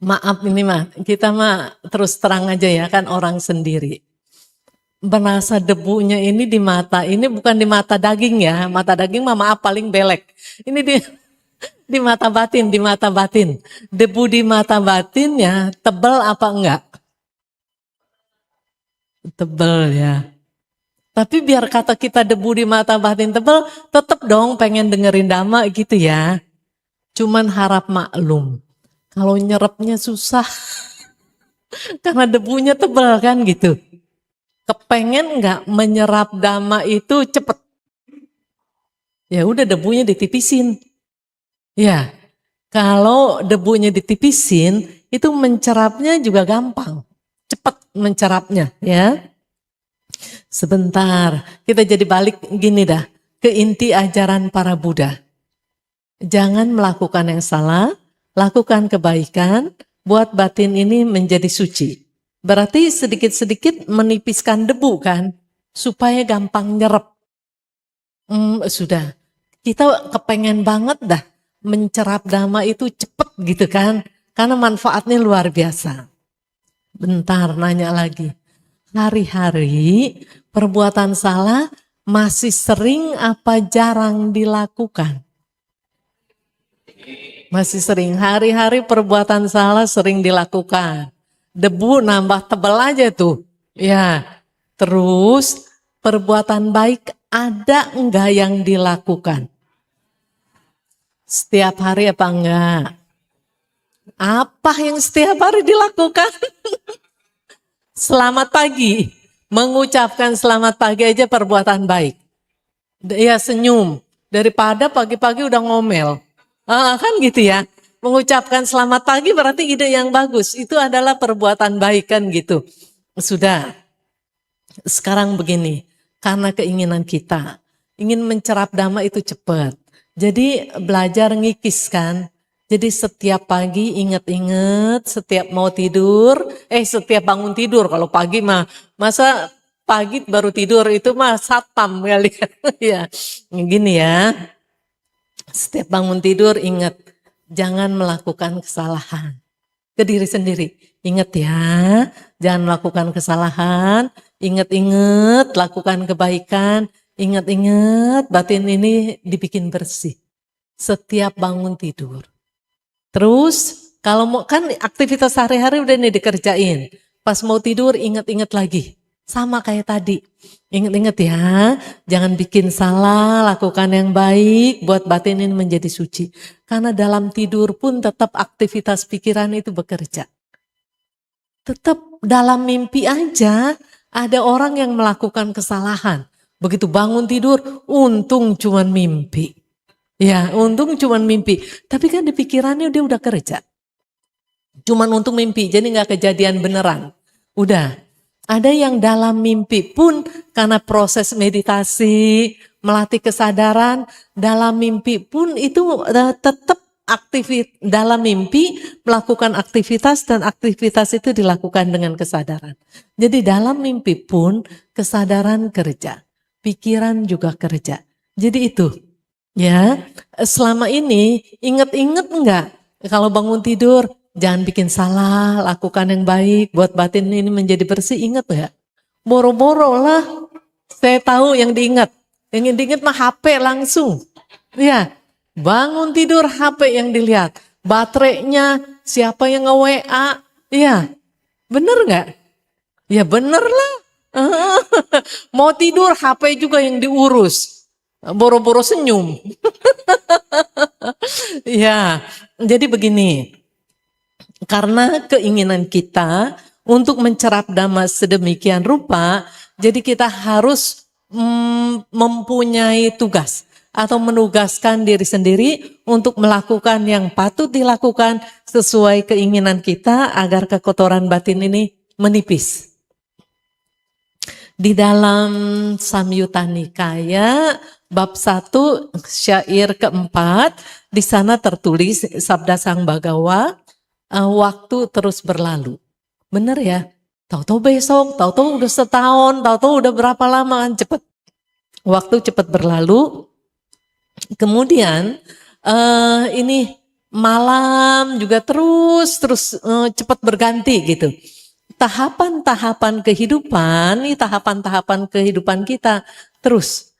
Maaf ini mah, kita mah terus terang aja ya kan orang sendiri. Berasa debunya ini di mata, ini bukan di mata daging ya, mata daging mah maaf paling belek. Ini di mata batin, di mata batin. Debu di mata batinnya tebal apa enggak? Tebal ya. Tapi biar kata kita debu di mata batin tebal, tetap dong pengen dengerin dhamma gitu ya. Cuman harap maklum, kalau nyerapnya susah karena debunya tebal kan gitu. Kepengen nggak menyerap dhamma itu cepet? Ya udah debunya ditipisin. Ya, kalau debunya ditipisin, itu mencerapnya juga gampang. Cepat mencerapnya ya. Sebentar, kita jadi balik gini dah. Ke inti ajaran para Buddha. Jangan melakukan yang salah, lakukan kebaikan, buat batin ini menjadi suci. Berarti sedikit-sedikit menipiskan debu kan, supaya gampang nyerap. Sudah, kita kepengen banget dah mencerap dhamma itu cepet gitu kan, karena manfaatnya luar biasa. Bentar, nanya lagi. Hari-hari perbuatan salah masih sering apa jarang dilakukan? Masih sering, hari-hari perbuatan salah sering dilakukan. Debu nambah tebal aja tuh. Ya, terus perbuatan baik ada enggak yang dilakukan? Setiap hari apa enggak? Apa yang setiap hari dilakukan? Selamat pagi. Mengucapkan selamat pagi aja perbuatan baik. Ya senyum. Daripada pagi-pagi udah ngomel. Kan gitu ya. Mengucapkan selamat pagi berarti ide yang bagus. Itu adalah perbuatan baik kan gitu. Sudah. Sekarang begini. Karena keinginan kita. Ingin mencerap dhamma itu cepat. Jadi belajar ngikis kan. Jadi setiap pagi ingat-ingat, setiap mau tidur, setiap bangun tidur. Kalau pagi mah, masa pagi baru tidur itu mah satpam kali ya. Gini ya, setiap bangun tidur ingat, jangan melakukan kesalahan. Ke diri sendiri, ingat ya, jangan melakukan kesalahan, ingat-ingat, lakukan kebaikan, ingat-ingat, batin ini dibikin bersih. Setiap bangun tidur. Terus kalau mau kan aktivitas sehari-hari udah nih dikerjain. Pas mau tidur ingat-ingat lagi. Sama kayak tadi. Ingat-ingat ya, jangan bikin salah, lakukan yang baik buat batin ini menjadi suci. Karena dalam tidur pun tetap aktivitas pikiran itu bekerja. Tetap dalam mimpi aja ada orang yang melakukan kesalahan. Begitu bangun tidur, untung cuman mimpi. Ya, untung cuman mimpi. Tapi kan di pikirannya dia udah kerja. Cuman untuk mimpi, jadi nggak kejadian beneran. Udah. Ada yang dalam mimpi pun karena proses meditasi, melatih kesadaran, dalam mimpi pun itu tetap dalam mimpi melakukan aktivitas dan aktivitas itu dilakukan dengan kesadaran. Jadi dalam mimpi pun kesadaran kerja, pikiran juga kerja. Jadi itu. Ya, selama ini inget-inget enggak kalau bangun tidur jangan bikin salah, lakukan yang baik buat batin ini menjadi bersih, inget enggak? Boro-boro lah, saya tahu yang diingat. Yang diingat mah HP langsung. Ya, bangun tidur HP yang dilihat. Baterainya siapa yang nge-WA? Ya, bener enggak? Ya bener lah. Mau tidur HP juga yang diurus. Boro-boro senyum. Ya, jadi begini. Karena keinginan kita untuk mencerap dhamma sedemikian rupa, jadi kita harus mempunyai tugas atau menugaskan diri sendiri untuk melakukan yang patut dilakukan sesuai keinginan kita agar kekotoran batin ini menipis. Di dalam Samyutta Nikaya bab 1 syair keempat, di sana tertulis sabda Sang Bhagawa, waktu terus berlalu. Bener ya? Tahu-tahu besok, tahu-tahu udah setahun, tahu-tahu udah berapa lama kan cepet. Waktu cepat berlalu. Kemudian ini malam juga terus cepat berganti gitu. Tahapan-tahapan kehidupan, nih tahapan-tahapan kehidupan kita terus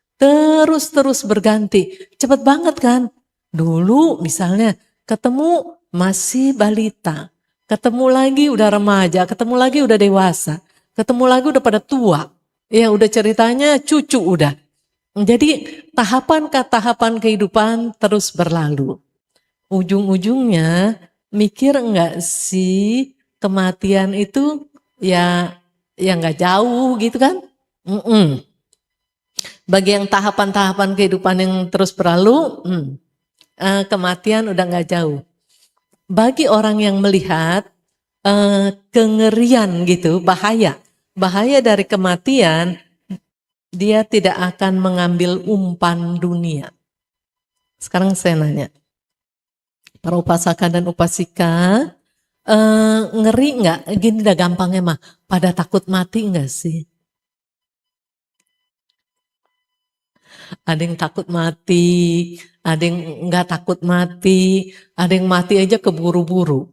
berganti. Cepat banget kan? Dulu misalnya ketemu masih balita, ketemu lagi udah remaja, ketemu lagi udah dewasa, ketemu lagi udah pada tua. Ya udah ceritanya cucu udah. Jadi tahapan ke tahapan kehidupan terus berlalu. Ujung-ujungnya mikir enggak sih kematian itu ya nggak jauh gitu kan? Bagi yang tahapan-tahapan kehidupan yang terus berlalu, kematian udah nggak jauh. Bagi orang yang melihat kengerian gitu, bahaya dari kematian, dia tidak akan mengambil umpan dunia. Sekarang saya nanya, para upasaka dan upasika, ngeri nggak? Gini dah gampangnya mah, pada takut mati nggak sih? Ada yang takut mati, ada yang nggak takut mati, ada yang mati aja keburu-buru.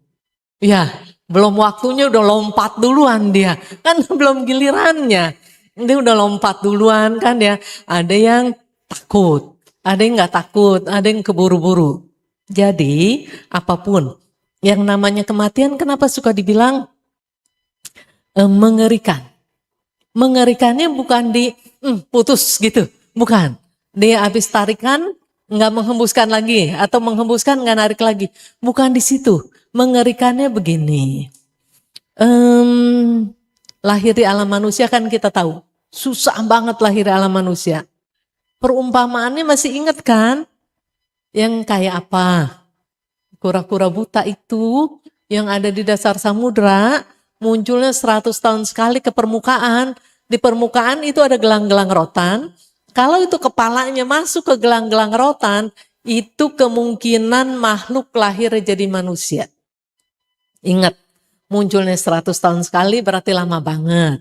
Ya, belum waktunya udah lompat duluan dia, kan belum gilirannya. Dia udah lompat duluan kan ya. Ada yang takut, ada yang nggak takut, ada yang keburu-buru. Jadi apapun yang namanya kematian, kenapa suka dibilang mengerikan? Mengerikannya bukan di putus gitu, bukan. Dia habis tarikan nggak menghembuskan lagi atau menghembuskan nggak narik lagi, bukan di situ. Mengerikannya begini, lahir di alam manusia kan kita tahu susah banget lahir di alam manusia. Perumpamaannya masih ingat kan? Yang kayak apa? Kura-kura buta itu yang ada di dasar samudra munculnya 100 tahun sekali ke permukaan. Di permukaan itu ada gelang-gelang rotan. Kalau itu kepalanya masuk ke gelang-gelang rotan, itu kemungkinan makhluk lahir jadi manusia. Ingat, munculnya 100 tahun sekali berarti lama banget.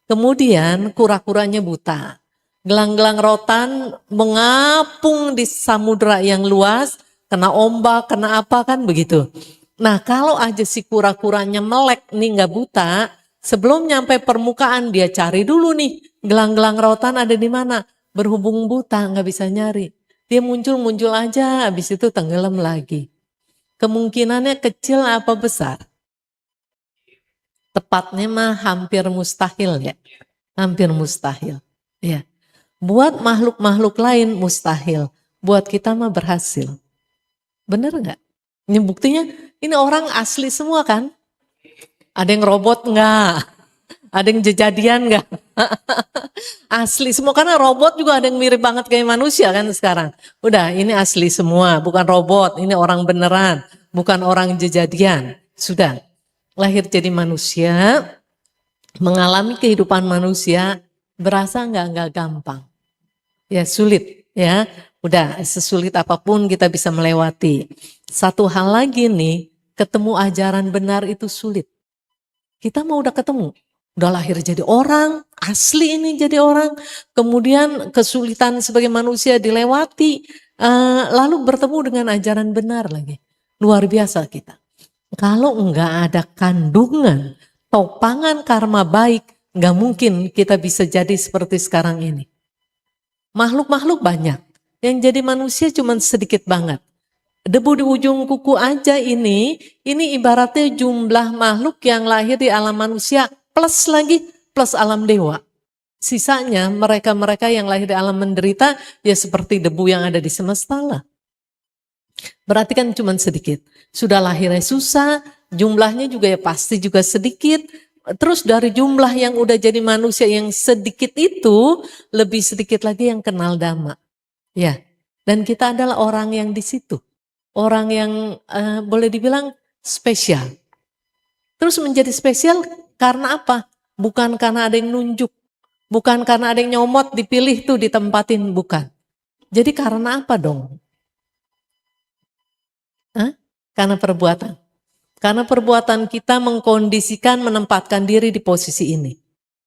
Kemudian kura-kuranya buta. Gelang-gelang rotan mengapung di samudra yang luas, kena ombak, kena apa kan begitu. Nah kalau aja si kura-kuranya melek nih nggak buta, sebelum nyampe permukaan dia cari dulu nih gelang-gelang rotan ada di mana. Berhubung buta nggak bisa nyari. Dia muncul aja, habis itu tenggelam lagi. Kemungkinannya kecil apa besar? Tepatnya mah hampir mustahil ya. Hampir mustahil. Ya. Buat makhluk-makhluk lain mustahil. Buat kita mah berhasil. Bener nggak? Ini buktinya ini orang asli semua kan? Ada yang robot nggak? Ada yang jejadian nggak? Asli semua, karena robot juga ada yang mirip banget kayak manusia kan sekarang. Udah ini asli semua, bukan robot, ini orang beneran, bukan orang jejadian. Sudah. Lahir jadi manusia, mengalami kehidupan manusia, berasa nggak gampang. Ya sulit ya, udah sesulit apapun kita bisa melewati. Satu hal lagi nih, ketemu ajaran benar itu sulit. Kita mau udah ketemu, udah lahir jadi orang, asli ini jadi orang, kemudian kesulitan sebagai manusia dilewati, lalu bertemu dengan ajaran benar lagi. Luar biasa kita. Kalau enggak ada kandungan, topangan karma baik, enggak mungkin kita bisa jadi seperti sekarang ini. Makhluk-makhluk banyak, yang jadi manusia cuma sedikit banget. Debu di ujung kuku aja ini ibaratnya jumlah makhluk yang lahir di alam manusia plus alam dewa. Sisanya mereka-mereka yang lahir di alam menderita ya seperti debu yang ada di semesta lah. Berarti kan cuma sedikit. Sudah lahirnya susah, jumlahnya juga ya pasti juga sedikit. Terus dari jumlah yang udah jadi manusia yang sedikit itu, lebih sedikit lagi yang kenal Dhamma. Ya, dan kita adalah orang yang di situ. Orang yang boleh dibilang spesial. Terus menjadi spesial karena apa? Bukan karena ada yang nunjuk. Bukan karena ada yang nyomot, dipilih tuh ditempatin, bukan. Jadi karena apa dong? Karena perbuatan. Karena perbuatan kita mengkondisikan menempatkan diri di posisi ini.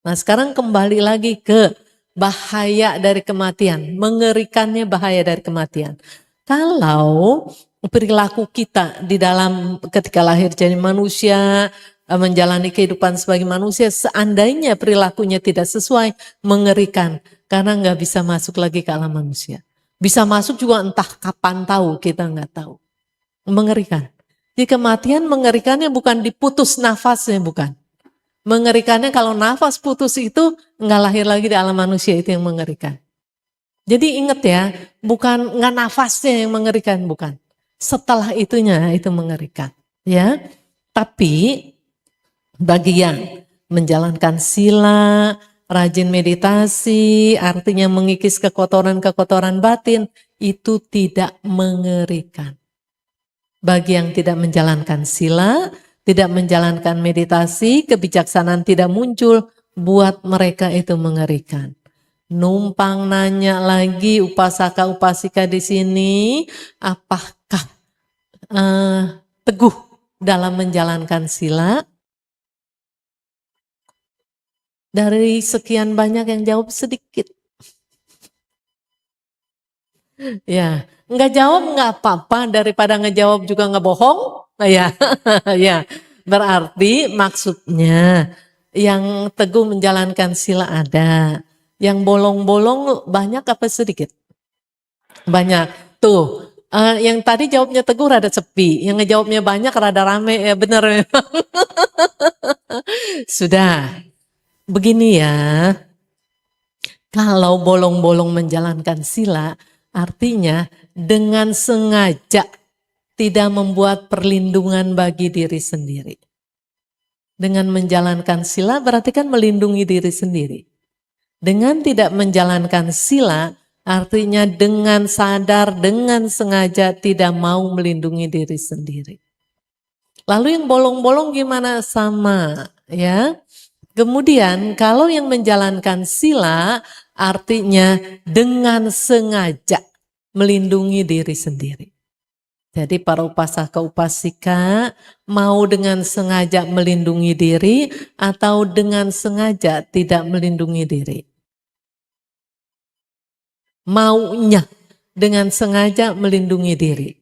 Nah sekarang kembali lagi ke bahaya dari kematian. Mengerikannya bahaya dari kematian. Kalau perilaku kita di dalam ketika lahir jadi manusia, menjalani kehidupan sebagai manusia, seandainya perilakunya tidak sesuai, mengerikan. Karena nggak bisa masuk lagi ke alam manusia. Bisa masuk juga entah kapan tahu, kita nggak tahu. Mengerikan. Jadi kematian mengerikannya bukan diputus nafasnya, bukan. Mengerikannya kalau nafas putus itu nggak lahir lagi di alam manusia, itu yang mengerikan. Jadi ingat ya, bukan nggak nafasnya yang mengerikan, bukan. Setelah itunya itu mengerikan, ya. Tapi bagi yang menjalankan sila, rajin meditasi, artinya mengikis kekotoran-kekotoran batin, itu tidak mengerikan. Bagi yang tidak menjalankan sila, tidak menjalankan meditasi, kebijaksanaan tidak muncul, buat mereka itu mengerikan. Numpang nanya lagi upasaka upasika di sini, apakah teguh dalam menjalankan sila? Dari sekian banyak yang jawab sedikit. Ya, nggak jawab nggak apa-apa, daripada ngejawab juga nggak bohong. Nah, ya, ya. Berarti maksudnya yang teguh menjalankan sila ada, yang bolong-bolong banyak apa sedikit? Banyak. Tuh, yang tadi jawabnya teguh rada sepi, yang ngejawabnya banyak rada rame, ya benar memang. Sudah, begini ya. Kalau bolong-bolong menjalankan sila, artinya dengan sengaja tidak membuat perlindungan bagi diri sendiri. Dengan menjalankan sila berarti kan melindungi diri sendiri. Dengan tidak menjalankan sila, artinya dengan sadar, dengan sengaja tidak mau melindungi diri sendiri. Lalu yang bolong-bolong gimana? Sama, ya. Kemudian kalau yang menjalankan sila, artinya dengan sengaja melindungi diri sendiri. Jadi para upasaka upasika mau dengan sengaja melindungi diri atau dengan sengaja tidak melindungi diri. Maunya dengan sengaja melindungi diri.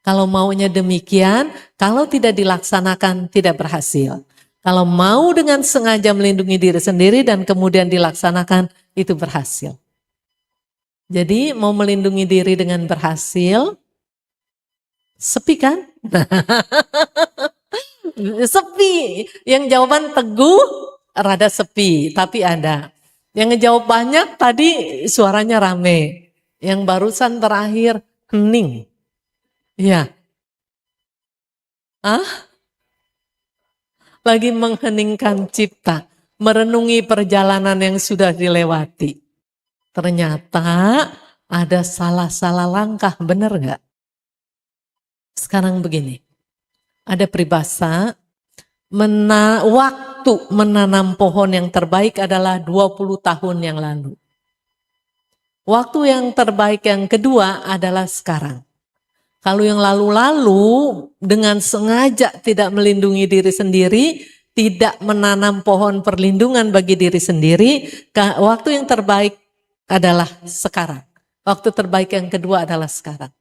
Kalau maunya demikian, kalau tidak dilaksanakan tidak berhasil. Kalau mau dengan sengaja melindungi diri sendiri dan kemudian dilaksanakan, itu berhasil. Jadi mau melindungi diri dengan berhasil, sepi kan? Sepi. Yang jawaban teguh, rada sepi, tapi ada. Yang ngejawab banyak tadi suaranya rame. Yang barusan terakhir hening. Ya. Lagi mengheningkan cipta, merenungi perjalanan yang sudah dilewati. Ternyata ada salah-salah langkah, benar nggak? Sekarang begini, ada peribahasa, waktu menanam pohon yang terbaik adalah 20 tahun yang lalu. Waktu yang terbaik yang kedua adalah sekarang. Kalau yang lalu-lalu dengan sengaja tidak melindungi diri sendiri, tidak menanam pohon perlindungan bagi diri sendiri, waktu yang terbaik adalah sekarang. Waktu terbaik yang kedua adalah sekarang.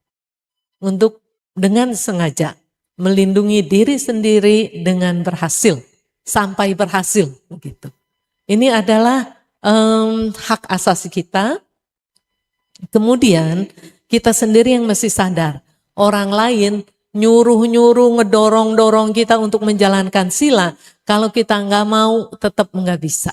Untuk dengan sengaja melindungi diri sendiri dengan berhasil, sampai berhasil. Begitu. Ini adalah hak asasi kita. Kemudian kita sendiri yang mesti sadar. Orang lain nyuruh-nyuruh, ngedorong-dorong kita untuk menjalankan sila. Kalau kita nggak mau, tetap nggak bisa.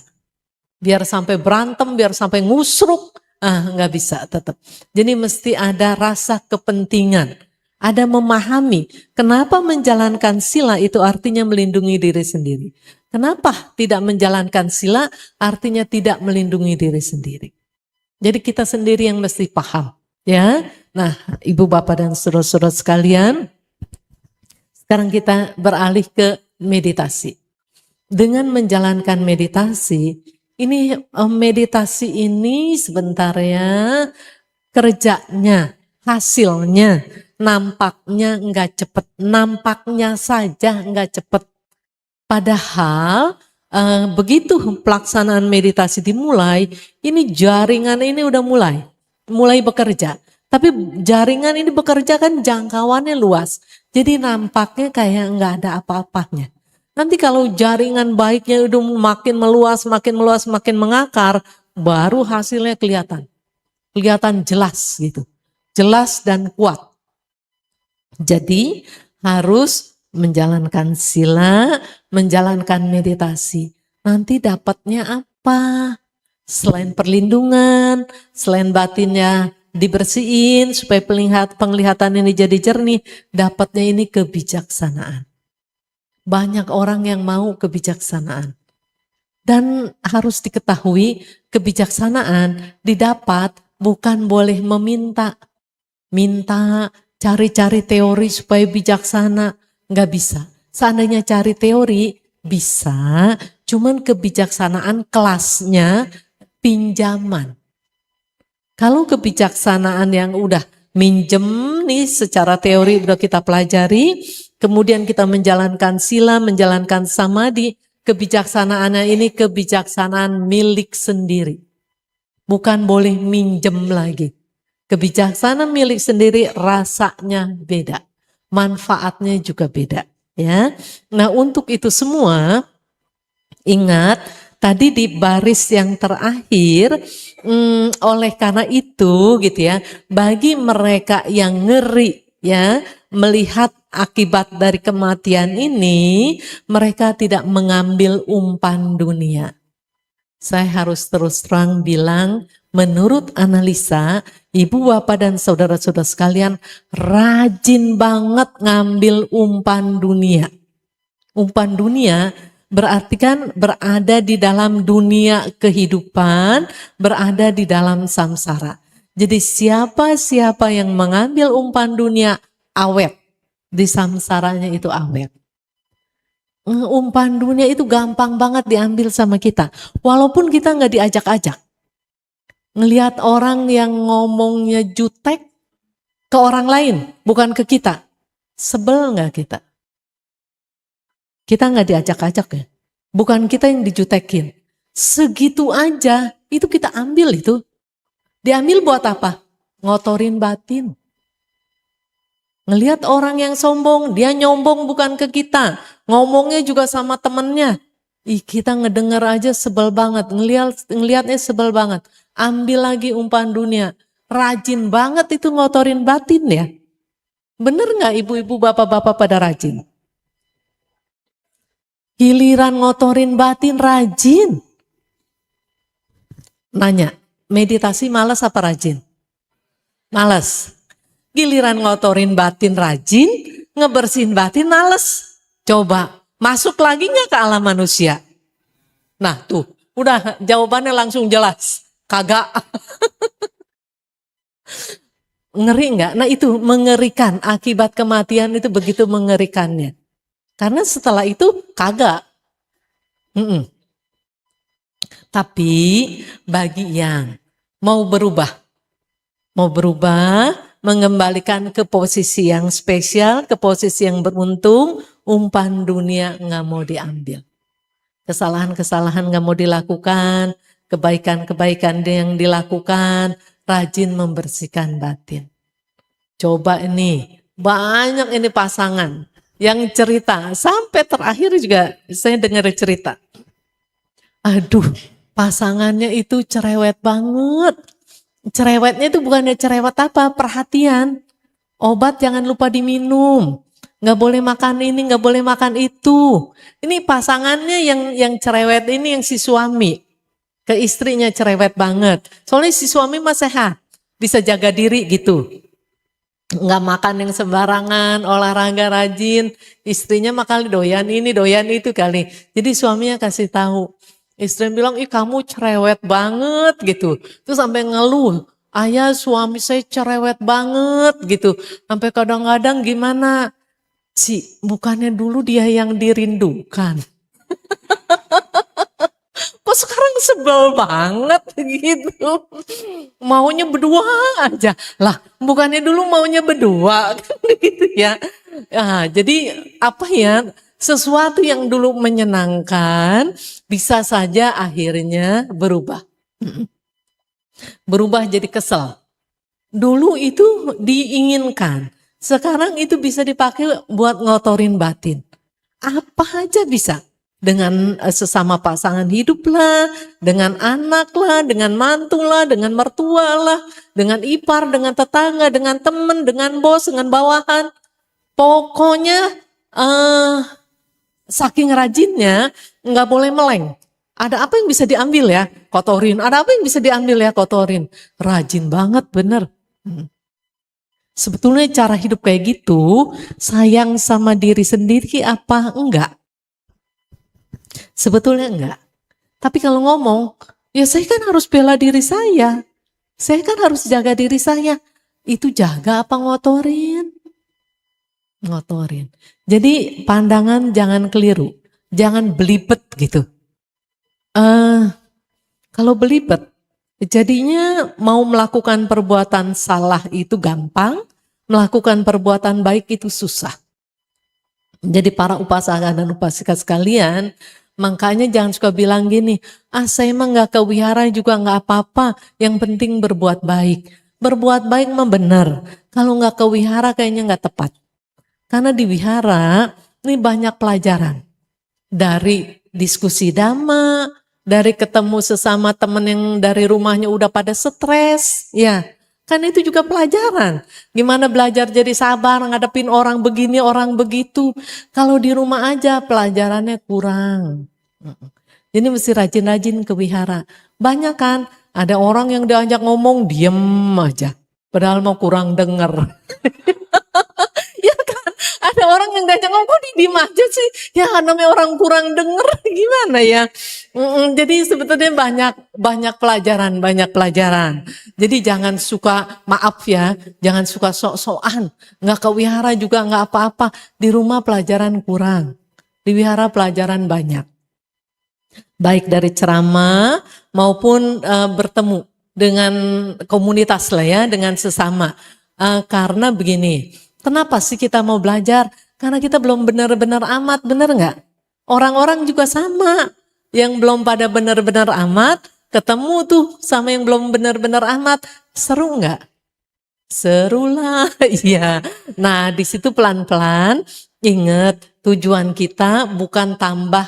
Biar sampai berantem, biar sampai ngusruk, nggak bisa tetap. Jadi mesti ada rasa kepentingan. Ada memahami kenapa menjalankan sila itu artinya melindungi diri sendiri. Kenapa tidak menjalankan sila artinya tidak melindungi diri sendiri. Jadi kita sendiri yang mesti paham. Ya, nah ibu bapak dan saudara-saudara sekalian, sekarang kita beralih ke meditasi. Dengan menjalankan meditasi, meditasi ini sebentar ya, kerjanya, hasilnya, nampaknya enggak cepat, nampaknya saja enggak cepat. Padahal begitu pelaksanaan meditasi dimulai, ini jaringan ini udah mulai bekerja. Tapi jaringan ini bekerja kan jangkauannya luas. Jadi nampaknya kayak nggak ada apa-apanya. Nanti kalau jaringan baiknya udah makin meluas, makin mengakar, baru hasilnya kelihatan. Kelihatan jelas gitu. Jelas dan kuat. Jadi harus menjalankan sila, menjalankan meditasi. Nanti dapatnya apa? Selain perlindungan, selain batinnya dibersihin supaya penglihatan ini jadi jernih, dapatnya ini kebijaksanaan. Banyak orang yang mau kebijaksanaan. Dan harus diketahui kebijaksanaan didapat bukan boleh meminta. Minta, cari-cari teori supaya bijaksana, nggak bisa. Seandainya cari teori, bisa, cuman kebijaksanaan kelasnya pinjaman. Kalau kebijaksanaan yang udah minjem nih secara teori udah kita pelajari, kemudian kita menjalankan sila, menjalankan samadhi, kebijaksanaannya ini kebijaksanaan milik sendiri. Bukan boleh minjem lagi. Kebijaksanaan milik sendiri rasanya beda, manfaatnya juga beda, ya. Nah, untuk itu semua ingat tadi di baris yang terakhir, oleh karena itu gitu ya, bagi mereka yang ngeri ya melihat akibat dari kematian ini, mereka tidak mengambil umpan dunia. Saya harus terus terang bilang, menurut analisa, ibu, bapak, dan saudara-saudara sekalian rajin banget ngambil umpan dunia. Umpan dunia berarti kan berada di dalam dunia kehidupan, berada di dalam samsara. Jadi siapa-siapa yang mengambil umpan dunia awet, di samsaranya itu awet. Umpan dunia itu gampang banget diambil sama kita. Walaupun kita nggak diajak-ajak. Ngelihat orang yang ngomongnya jutek ke orang lain, bukan ke kita. Sebel nggak kita? Kita nggak diajak-ajak ya. Bukan kita yang dijutekin. Segitu aja, itu kita ambil itu. Diambil buat apa? Ngotorin batin. Ngelihat orang yang sombong, dia nyombong bukan ke kita. Ngomongnya juga sama temennya. Kita ngedenger aja sebel banget, ngelihatnya sebel banget. Ambil lagi umpan dunia. Rajin banget itu ngotorin batin ya. Bener gak ibu-ibu bapak-bapak pada rajin? Giliran ngotorin batin rajin. Nanya, meditasi malas apa rajin? Malas. Giliran ngotorin batin rajin, ngebersihin batin males. Coba, masuk lagi gak ke alam manusia? Nah tuh, udah jawabannya langsung jelas. Kagak. Ngeri gak? Nah itu mengerikan, akibat kematian itu begitu mengerikannya. Karena setelah itu kagak. Tapi bagi yang mau berubah, mengembalikan ke posisi yang spesial, ke posisi yang beruntung, umpan dunia nggak mau diambil. Kesalahan-kesalahan nggak mau dilakukan, kebaikan-kebaikan yang dilakukan, rajin membersihkan batin. Coba ini, banyak ini pasangan yang cerita, sampai terakhir juga saya dengar cerita. Aduh, pasangannya itu cerewet banget. Cerewetnya itu bukannya cerewet apa, perhatian. Obat jangan lupa diminum. Nggak boleh makan ini, nggak boleh makan itu. Ini pasangannya yang cerewet ini yang si suami. Ke istrinya cerewet banget. Soalnya si suami mah sehat. Bisa jaga diri gitu. Nggak makan yang sembarangan, olahraga rajin. Istrinya mah kali doyan ini, doyan itu kali. Jadi suaminya kasih tahu. Istri bilang, ih kamu cerewet banget gitu. Terus sampai ngeluh, ayah suami saya cerewet banget gitu. Sampai kadang-kadang gimana, bukannya dulu dia yang dirindukan. Kok sekarang sebel banget gitu. Maunya berdua aja. Lah bukannya dulu maunya berdua kan gitu ya. Nah, jadi apa ya, sesuatu yang dulu menyenangkan bisa saja akhirnya berubah. Berubah jadi kesel. Dulu itu diinginkan, sekarang itu bisa dipakai buat ngotorin batin. Apa aja bisa. Dengan sesama pasangan hidup lah, dengan anak lah, dengan mantu lah, dengan mertua lah, dengan ipar, dengan tetangga, dengan teman, dengan bos, dengan bawahan. Pokoknya saking rajinnya nggak boleh meleng. Ada apa yang bisa diambil ya? Kotorin. Ada apa yang bisa diambil ya? Kotorin. Rajin banget bener. Sebetulnya cara hidup kayak gitu, sayang sama diri sendiri apa enggak? Sebetulnya enggak. Tapi kalau ngomong, ya saya kan harus bela diri saya. Saya kan harus jaga diri saya. Itu jaga apa ngotorin? Ngotorin. Jadi pandangan jangan keliru. Jangan belibet gitu. Kalau belibet, jadinya mau melakukan perbuatan salah itu gampang, melakukan perbuatan baik itu susah. Jadi para upasaka dan upasika sekalian, makanya jangan suka bilang gini, saya emang gak ke wihara juga gak apa-apa, yang penting berbuat baik. Berbuat baik mah benar, kalau gak ke wihara kayaknya gak tepat. Karena di wihara ini banyak pelajaran. Dari diskusi dhamma, dari ketemu sesama teman yang dari rumahnya udah pada stres, ya. Kan itu juga pelajaran. Gimana belajar jadi sabar, ngadepin orang begini, orang begitu. Kalau di rumah aja pelajarannya kurang. Jadi mesti rajin-rajin ke wihara. Banyak kan, ada orang yang diajak ngomong diem aja. Padahal mau kurang denger. Ya kan, ada orang yang diajak ngomong kok diem aja sih. Ya namanya orang kurang denger gimana ya. Jadi sebetulnya banyak pelajaran. Jadi jangan suka, maaf ya, jangan suka sok-sokan. Nggak ke wihara juga nggak apa-apa. Di rumah pelajaran kurang, di wihara pelajaran banyak. Baik dari ceramah maupun bertemu dengan komunitas lah ya, dengan sesama. Karena begini, kenapa sih kita mau belajar? Karena kita belum benar-benar amat, benar nggak? Orang-orang juga sama. Yang belum pada benar-benar amat, ketemu tuh sama yang belum benar-benar amat, seru nggak? Seru lah, iya. Nah di situ pelan-pelan, ingat tujuan kita bukan tambah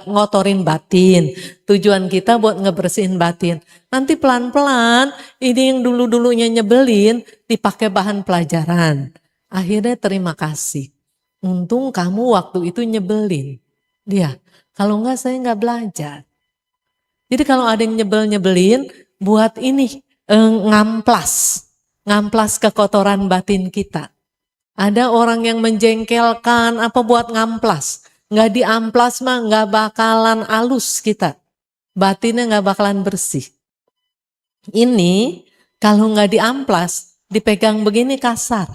ngotorin batin, tujuan kita buat ngebersihin batin. Nanti pelan-pelan, ini yang dulu-dulunya nyebelin, dipakai bahan pelajaran. Akhirnya terima kasih. Untung kamu waktu itu nyebelin. Dia. Kalau enggak saya enggak belajar. Jadi kalau ada yang nyebelin buat ini ngamplas kekotoran batin kita. Ada orang yang menjengkelkan apa buat ngamplas. Enggak diamplas mah enggak bakalan halus kita. Batinnya enggak bakalan bersih. Ini kalau enggak diamplas, dipegang begini kasar.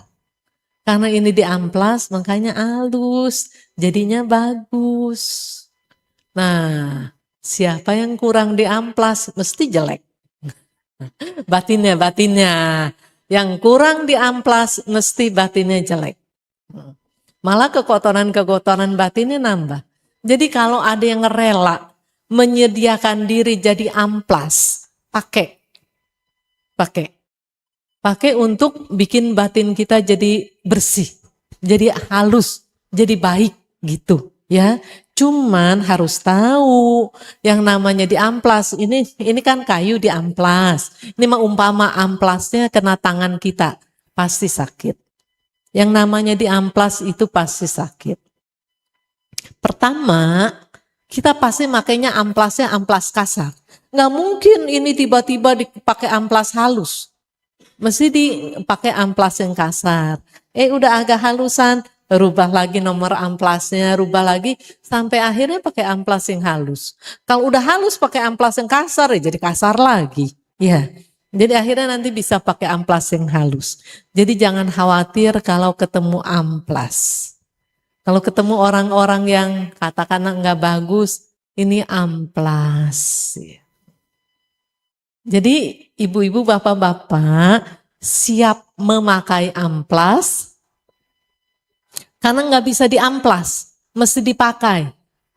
Karena ini diamplas makanya halus, jadinya bagus. Nah, siapa yang kurang diamplas mesti jelek. Batinnya. Yang kurang diamplas mesti batinnya jelek. Malah kekotoran batinnya nambah. Jadi kalau ada yang rela menyediakan diri jadi amplas, pakai untuk bikin batin kita jadi bersih, jadi halus, jadi baik gitu ya. Cuman harus tahu yang namanya diamplas ini kan kayu diamplas. Ini mah umpama amplasnya kena tangan kita pasti sakit. Yang namanya diamplas itu pasti sakit. Pertama, kita pasti makainya amplasnya amplas kasar. Nggak mungkin ini tiba-tiba dipakai amplas halus. Mesti dipakai amplas yang kasar. Udah agak halusan, rubah lagi nomor amplasnya, rubah lagi sampai akhirnya pakai amplas yang halus. Kalau udah halus pakai amplas yang kasar ya jadi kasar lagi. Ya. Jadi akhirnya nanti bisa pakai amplas yang halus. Jadi jangan khawatir kalau ketemu amplas. Kalau ketemu orang-orang yang katakanlah enggak bagus, ini amplas. Jadi ibu-ibu, bapak-bapak siap memakai amplas. Karena nggak bisa diamplas, mesti dipakai.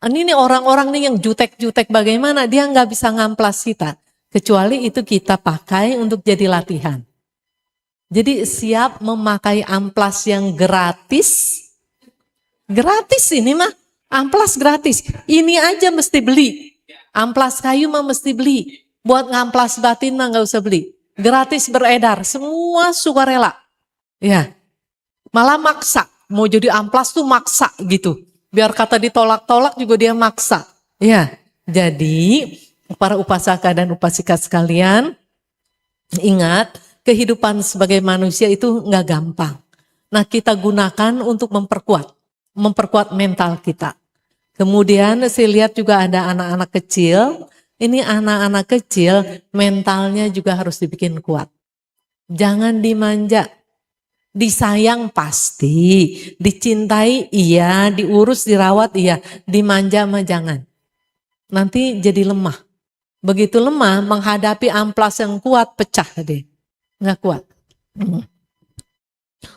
Ini orang-orang nih yang jutek-jutek bagaimana, dia nggak bisa ngamplas kita. Kecuali itu kita pakai untuk jadi latihan. Jadi siap memakai amplas yang gratis. Gratis ini mah, amplas gratis. Ini aja mesti beli. Amplas kayu mah mesti beli. Buat ngamplas batin mah nggak usah beli. Gratis beredar, semua sukarela. Ya, malah maksa. Mau jadi amplas tuh maksa gitu. Biar kata ditolak-tolak juga dia maksa. Ya, jadi para upasaka dan upasika sekalian, ingat, kehidupan sebagai manusia itu nggak gampang. Nah, kita gunakan untuk memperkuat mental kita. Kemudian saya lihat juga ada anak-anak kecil. Ini anak-anak kecil mentalnya juga harus dibikin kuat. Jangan dimanja. Disayang pasti, dicintai iya, diurus, dirawat iya, dimanja mah jangan. Nanti jadi lemah. Begitu lemah menghadapi amplas yang kuat pecah deh. Nggak kuat.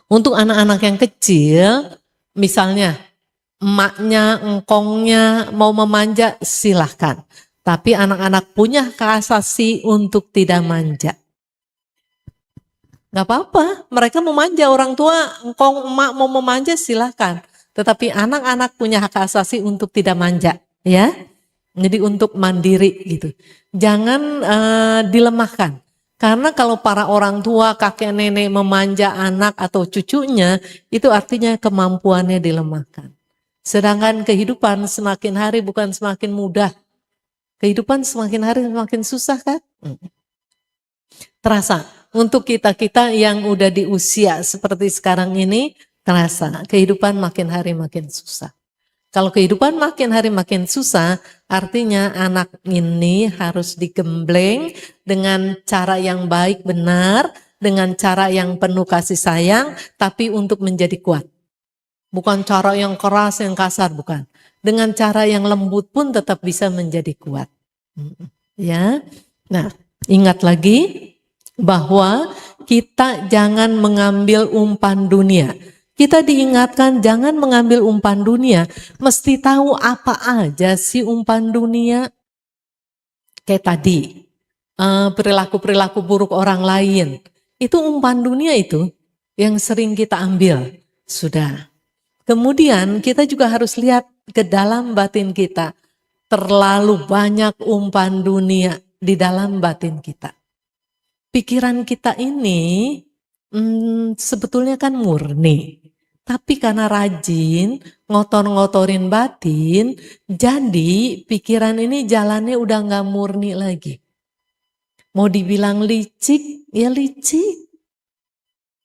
Untuk anak-anak yang kecil, misalnya emaknya, engkongnya mau memanja silahkan. Tapi anak-anak punya keasasi untuk tidak manja. Gak apa-apa, mereka mau manja, orang tua, engkong, emak mau memanja silahkan. Tetapi anak-anak punya hak asasi untuk tidak manja, ya. Jadi untuk mandiri gitu. Jangan dilemahkan. Karena kalau para orang tua, kakek nenek memanja anak atau cucunya, itu artinya kemampuannya dilemahkan. Sedangkan kehidupan semakin hari bukan semakin mudah. Kehidupan semakin hari semakin susah kan? Terasa. Untuk kita-kita yang udah di usia seperti sekarang ini, terasa kehidupan makin hari makin susah. Kalau kehidupan makin hari makin susah, artinya anak ini harus digembleng dengan cara yang baik benar, dengan cara yang penuh kasih sayang, tapi untuk menjadi kuat. Bukan cara yang keras, yang kasar, bukan. Dengan cara yang lembut pun tetap bisa menjadi kuat. Ya, nah ingat lagi bahwa kita jangan mengambil umpan dunia. Kita diingatkan jangan mengambil umpan dunia, mesti tahu apa aja sih umpan dunia. Kayak tadi, perilaku-perilaku buruk orang lain. Itu umpan dunia itu yang sering kita ambil. Sudah. Kemudian kita juga harus lihat ke dalam batin kita. Terlalu banyak umpan dunia di dalam batin kita. Pikiran kita ini sebetulnya kan murni. Tapi karena rajin, ngotor-ngotorin batin, jadi pikiran ini jalannya udah gak murni lagi. Mau dibilang licik, ya licik.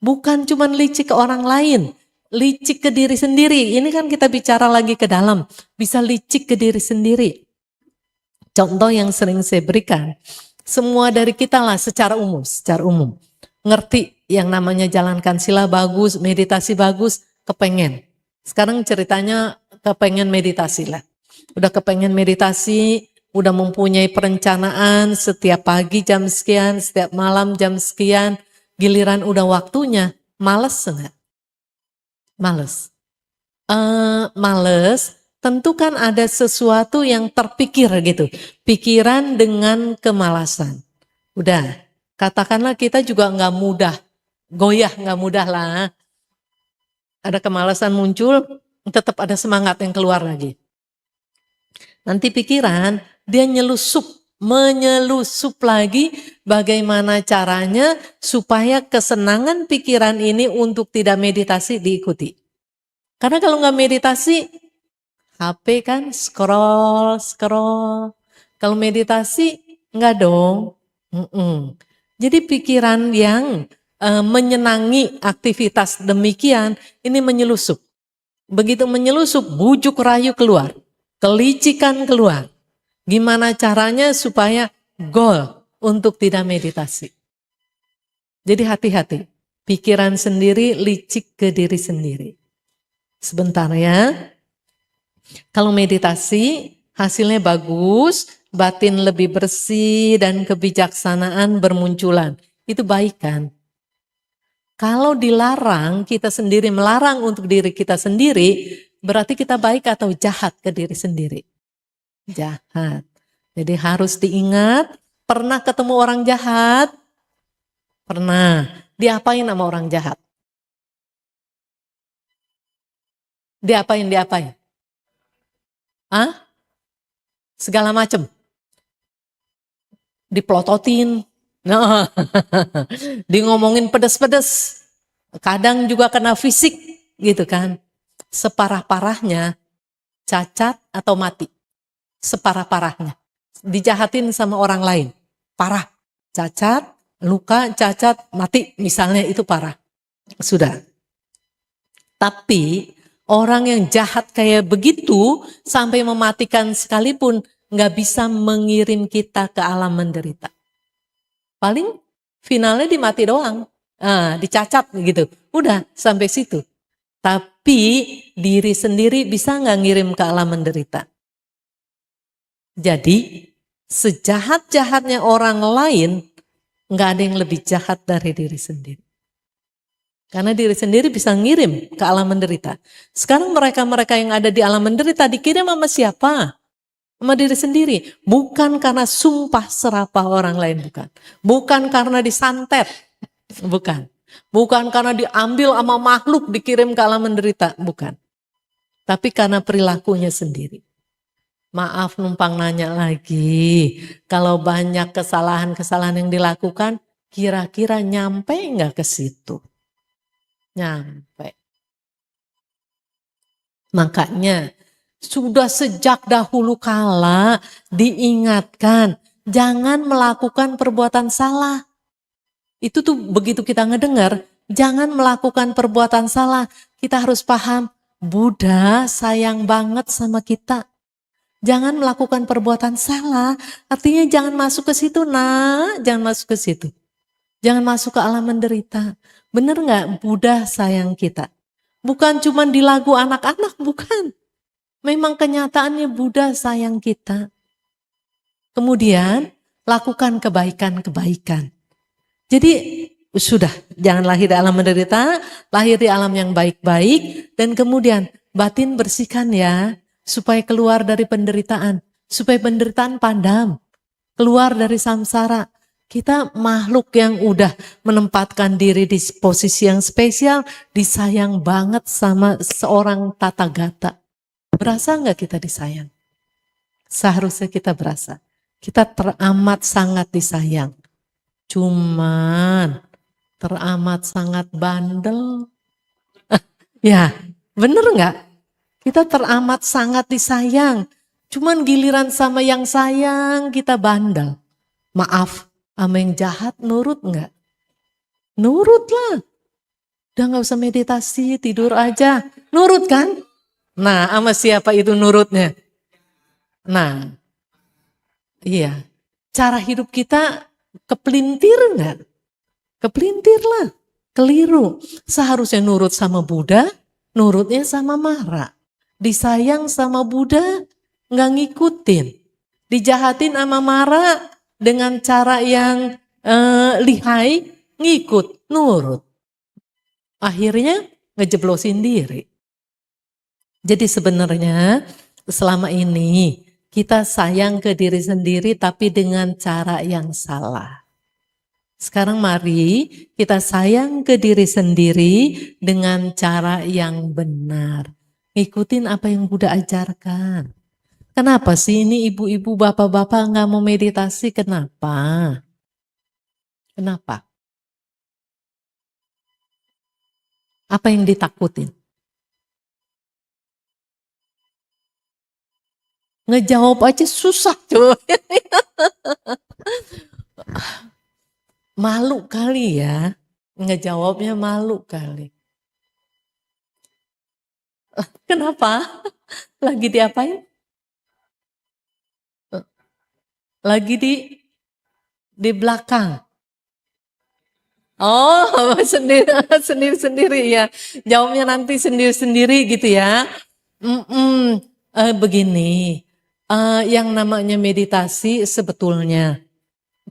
Bukan cuma licik ke orang lain, licik ke diri sendiri. Ini kan kita bicara lagi ke dalam, bisa licik ke diri sendiri. Contoh yang sering saya berikan, semua dari kita lah secara umum, ngerti yang namanya jalankan sila bagus, meditasi bagus, kepengen. Sekarang ceritanya kepengen meditasi lah. Udah kepengen meditasi, udah mempunyai perencanaan setiap pagi jam sekian, setiap malam jam sekian, giliran udah waktunya, males enggak? Males. Males, tentu kan ada sesuatu yang terpikir gitu. Pikiran dengan kemalasan. Udah, katakanlah kita juga nggak mudah, goyah nggak mudah lah. Ada kemalasan muncul, tetap ada semangat yang keluar lagi. Nanti pikiran, dia menyelusup lagi bagaimana caranya supaya kesenangan pikiran ini untuk tidak meditasi diikuti. Karena kalau nggak meditasi, HP kan scroll. Kalau meditasi enggak dong. Jadi pikiran yang menyenangi aktivitas demikian ini menyelusup. Begitu menyelusup, bujuk rayu keluar, kelicikan keluar. Gimana caranya supaya goal untuk tidak meditasi? Jadi hati-hati, pikiran sendiri licik ke diri sendiri. Sebentar ya. Kalau meditasi hasilnya bagus, batin lebih bersih dan kebijaksanaan bermunculan. Itu baik kan? Kalau dilarang, kita sendiri melarang untuk diri kita sendiri, berarti kita baik atau jahat ke diri sendiri? Jahat. Jadi harus diingat, pernah ketemu orang jahat? Pernah. Diapain sama orang jahat? Diapain? Hah? Segala macam. Dipelototin. Nah, di ngomongin pedes-pedes. Kadang juga kena fisik gitu kan. Separah-parahnya cacat atau mati. Separah-parahnya. Dijahatin sama orang lain. Parah. Cacat, luka, cacat, mati. Misalnya itu parah. Sudah. Tapi orang yang jahat kayak begitu sampai mematikan sekalipun nggak bisa mengirim kita ke alam menderita. Paling finalnya dimati doang, dicacat gitu. Udah sampai situ. Tapi diri sendiri bisa nggak ngirim ke alam menderita. Jadi sejahat-jahatnya orang lain nggak ada yang lebih jahat dari diri sendiri. Karena diri sendiri bisa ngirim ke alam menderita. Sekarang mereka-mereka yang ada di alam menderita dikirim sama siapa? Sama diri sendiri. Bukan karena sumpah serapah orang lain, bukan. Bukan karena disantet, bukan. Bukan karena diambil sama makhluk dikirim ke alam menderita, bukan. Tapi karena perilakunya sendiri. Maaf numpang nanya lagi, kalau banyak kesalahan-kesalahan yang dilakukan, kira-kira nyampe nggak ke situ? Nyampe. Makanya sudah sejak dahulu kala diingatkan, jangan melakukan perbuatan salah. Itu tuh begitu kita ngedengar, jangan melakukan perbuatan salah. Kita harus paham, Buddha sayang banget sama kita. Jangan melakukan perbuatan salah, artinya jangan masuk ke situ nak, jangan masuk ke situ. Jangan masuk ke alam menderita. Bener nggak Buddha sayang kita? Bukan cuma di lagu anak-anak, bukan. Memang kenyataannya Buddha sayang kita. Kemudian lakukan kebaikan-kebaikan. Jadi sudah, jangan lahir di alam menderita, lahir di alam yang baik-baik, dan kemudian batin bersihkan ya, supaya keluar dari penderitaan, supaya penderitaan padam, keluar dari samsara. Kita makhluk yang udah menempatkan diri di posisi yang spesial, disayang banget sama seorang Tathagata. Berasa nggak kita disayang? Seharusnya kita berasa. Kita teramat sangat disayang. Cuman teramat sangat bandel. Ya, bener nggak? Kita teramat sangat disayang. Cuman giliran sama yang sayang kita bandel. Maaf, sama yang jahat nurut nggak? Nurut lah. Udah nggak usah meditasi, tidur aja. Nurut kan? Nah, sama siapa itu nurutnya? Nah, iya. Cara hidup kita kepelintir nggak? Kepelintir lah. Keliru. Seharusnya nurut sama Buddha, nurutnya sama Mara. Disayang sama Buddha, nggak ngikutin. Dijahatin sama Mara dengan cara yang lihai, ngikut, nurut. Akhirnya ngejeblosin diri. Jadi sebenarnya selama ini kita sayang ke diri sendiri tapi dengan cara yang salah. Sekarang mari kita sayang ke diri sendiri dengan cara yang benar. Ikutin apa yang Buddha ajarkan. Kenapa sih ini ibu-ibu, bapak-bapak nggak mau meditasi? Kenapa? Kenapa? Apa yang ditakutin? Ngejawab aja susah coy. Malu kali ya. Ngejawabnya malu kali. Kenapa? Lagi diapain? Lagi di belakang. Oh, sendiri-sendiri ya. Jawabnya nanti sendiri-sendiri gitu ya. Begini, yang namanya meditasi sebetulnya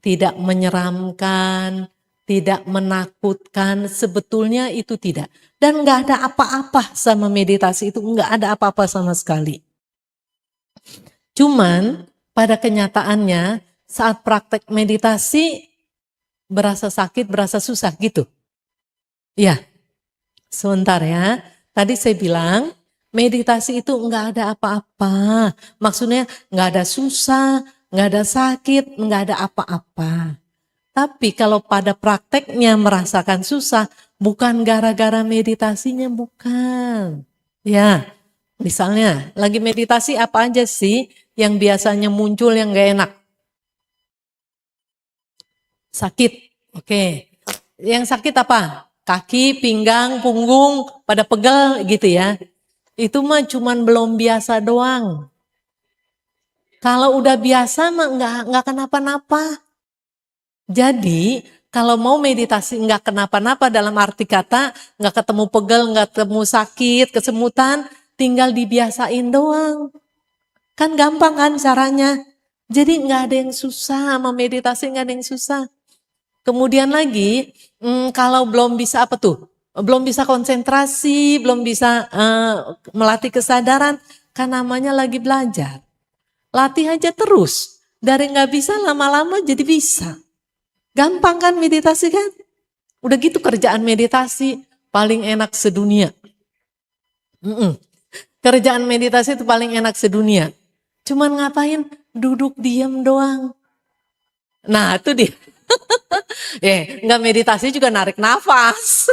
tidak menyeramkan, tidak menakutkan, sebetulnya itu tidak. Dan nggak ada apa-apa sama meditasi itu, nggak ada apa-apa sama sekali. Cuman pada kenyataannya saat praktek meditasi berasa sakit, berasa susah gitu. Ya, sebentar ya. Tadi saya bilang meditasi itu enggak ada apa-apa. Maksudnya enggak ada susah, enggak ada sakit, enggak ada apa-apa. Tapi kalau pada prakteknya merasakan susah, bukan gara-gara meditasinya, bukan. Ya, misalnya lagi meditasi apa aja sih yang biasanya muncul yang gak enak? Sakit, oke. Yang sakit apa? Kaki, pinggang, punggung, pada pegel gitu ya. Itu mah cuman belum biasa doang. Kalau udah biasa mah nggak kenapa-napa. Jadi kalau mau meditasi nggak kenapa-napa dalam arti kata nggak ketemu pegel, nggak ketemu sakit, kesemutan, tinggal dibiasain doang. Kan gampang kan caranya. Jadi nggak ada yang susah sama meditasi, nggak ada yang susah. Kemudian lagi kalau belum bisa apa tuh? Belum bisa konsentrasi, belum bisa melatih kesadaran, kan namanya lagi belajar. Latih aja terus. Dari nggak bisa lama-lama jadi bisa. Gampang kan meditasi kan? Udah gitu kerjaan meditasi paling enak sedunia. Kerjaan meditasi itu paling enak sedunia. Cuman ngapain? Duduk diam doang. Nah itu dia. Nggak meditasi juga narik nafas.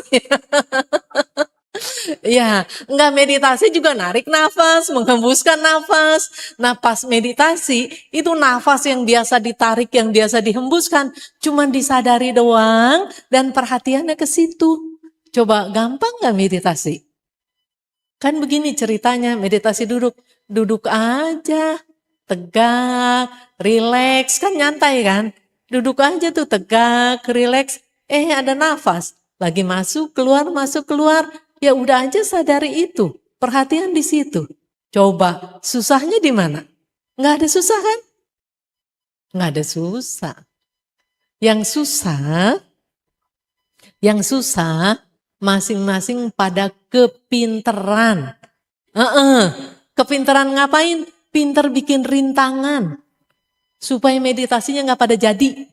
Ya, nggak meditasi juga narik nafas, menghembuskan nafas. Nah, pas meditasi itu nafas yang biasa ditarik, yang biasa dihembuskan, cuman disadari doang dan perhatiannya ke situ. Coba gampang nggak meditasi? Kan begini ceritanya, meditasi duduk, duduk aja, tegak, rileks, kan nyantai kan? Duduk aja tuh tegak, rileks, ada nafas, lagi masuk keluar, ya udah aja sadari itu, perhatian di situ. Coba, susahnya di mana? Nggak ada susah kan? Nggak ada susah. Yang susah masing-masing pada kepinteran. Kepinteran ngapain? Pinter bikin rintangan. Supaya meditasinya nggak pada jadi.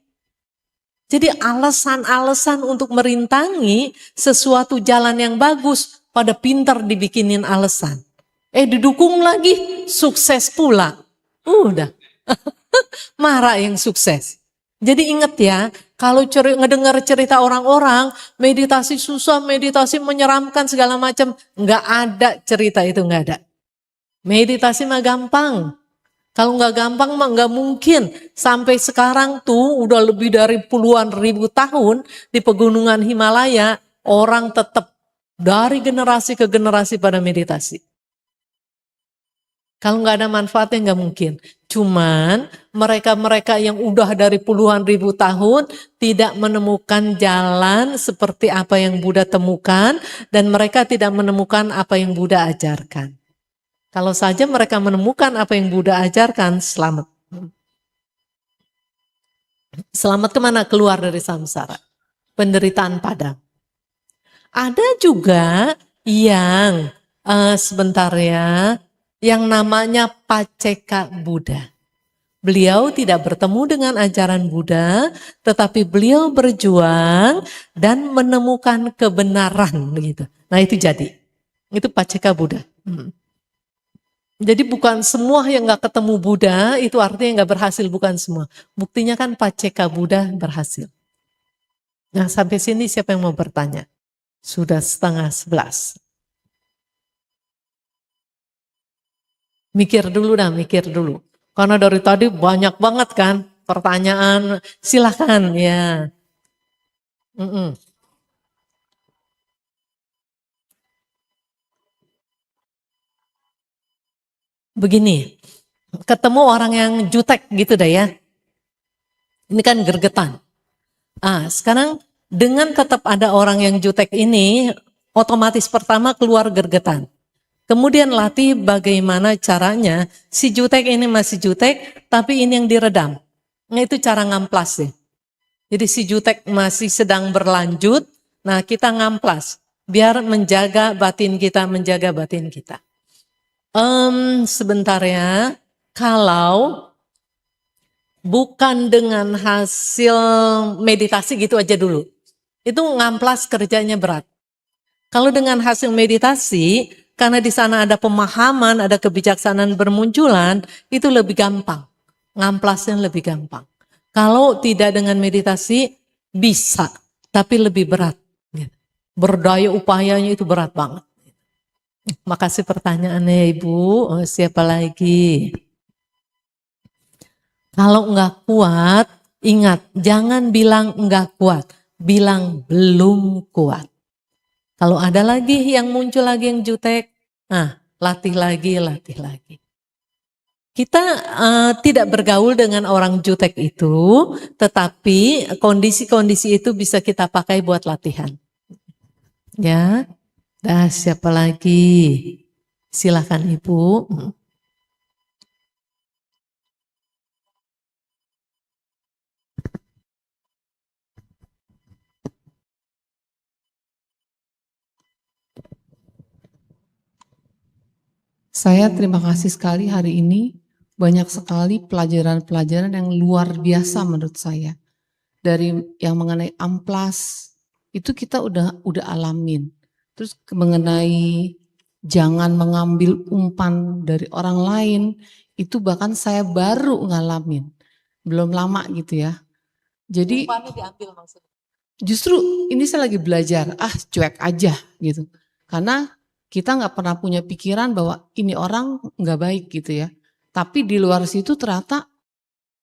Jadi alasan-alasan untuk merintangi sesuatu jalan yang bagus, pada pinter dibikinin alasan. Didukung lagi, sukses pula. Udah, marah yang sukses. Jadi ingat ya, kalau ngedengar cerita orang-orang, meditasi susah, meditasi menyeramkan segala macam, nggak ada cerita itu, nggak ada. Meditasi mah gampang. Kalau nggak gampang mah nggak mungkin. Sampai sekarang tuh udah lebih dari puluhan ribu tahun di pegunungan Himalaya, orang tetap dari generasi ke generasi pada meditasi. Kalau nggak ada manfaatnya nggak mungkin. Cuman mereka-mereka yang udah dari puluhan ribu tahun tidak menemukan jalan seperti apa yang Buddha temukan dan mereka tidak menemukan apa yang Buddha ajarkan. Kalau saja mereka menemukan apa yang Buddha ajarkan, selamat. Selamat kemana? Keluar dari samsara. Penderitaan padam. Ada juga yang, sebentar ya, yang namanya Paceka Buddha. Beliau tidak bertemu dengan ajaran Buddha, tetapi beliau berjuang dan menemukan kebenaran. Gitu. Nah itu jadi. Itu Paceka Buddha. Jadi bukan semua yang gak ketemu Buddha itu artinya gak berhasil, bukan semua. Buktinya kan Paceka Buddha berhasil. Nah sampai sini siapa yang mau bertanya? Sudah 10:30. Mikir dulu. Karena dari tadi banyak banget kan pertanyaan, silahkan ya. Begini, ketemu orang yang jutek gitu dah ya. Ini kan gergetan. Sekarang dengan tetap ada orang yang jutek ini, otomatis pertama keluar gergetan. Kemudian latih bagaimana caranya si jutek ini masih jutek, tapi ini yang diredam. Nah itu cara ngamplas ya. Jadi si jutek masih sedang berlanjut, nah kita ngamplas. Biar menjaga batin kita, Sebentar ya, kalau bukan dengan hasil meditasi gitu aja dulu. Itu ngamplas kerjanya berat. Kalau dengan hasil meditasi, karena di sana ada pemahaman, ada kebijaksanaan bermunculan, itu lebih gampang. Ngamplasnya lebih gampang. Kalau tidak dengan meditasi, bisa, tapi lebih berat. Berdaya upayanya itu berat banget. Makasih pertanyaannya Ibu. Oh, siapa lagi? Kalau enggak kuat, ingat, jangan bilang enggak kuat, bilang belum kuat. Kalau ada lagi yang muncul lagi yang jutek, latih lagi, latih lagi. Kita tidak bergaul dengan orang jutek itu, tetapi kondisi-kondisi itu bisa kita pakai buat latihan. Ya, dah siapa lagi? Silakan Ibu. Saya terima kasih sekali hari ini, banyak sekali pelajaran-pelajaran yang luar biasa menurut saya. Dari yang mengenai amplas, itu kita udah alamin. Terus mengenai jangan mengambil umpan dari orang lain, itu bahkan saya baru ngalamin. Belum lama gitu ya. Jadi Umpannya diambil maksudnya. justru ini saya lagi belajar, cuek aja gitu. Karena kita nggak pernah punya pikiran bahwa ini orang nggak baik gitu ya. Tapi di luar situ ternyata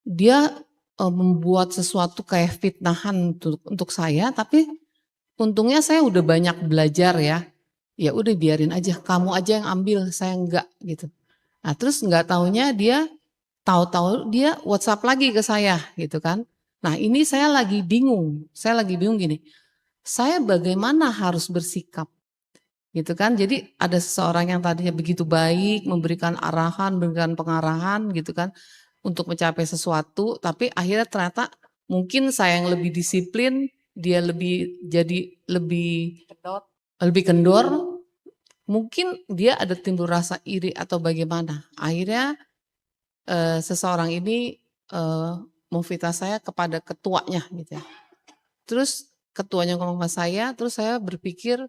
dia membuat sesuatu kayak fitnahan untuk saya. Tapi untungnya saya udah banyak belajar ya. Ya udah biarin aja, kamu aja yang ambil, saya enggak gitu. Nah terus nggak taunya dia tahu-tahu dia WhatsApp lagi ke saya gitu kan. Nah ini saya lagi bingung gini. Saya bagaimana harus bersikap gitu kan. Jadi ada seseorang yang tadinya begitu baik, memberikan arahan, memberikan pengarahan gitu kan untuk mencapai sesuatu, tapi akhirnya ternyata mungkin saya yang lebih disiplin, dia lebih kendor, mungkin dia ada timbul rasa iri atau bagaimana. Akhirnya seseorang ini memfitnah saya kepada ketuanya gitu ya. Terus ketuanya ngomong sama saya, terus saya berpikir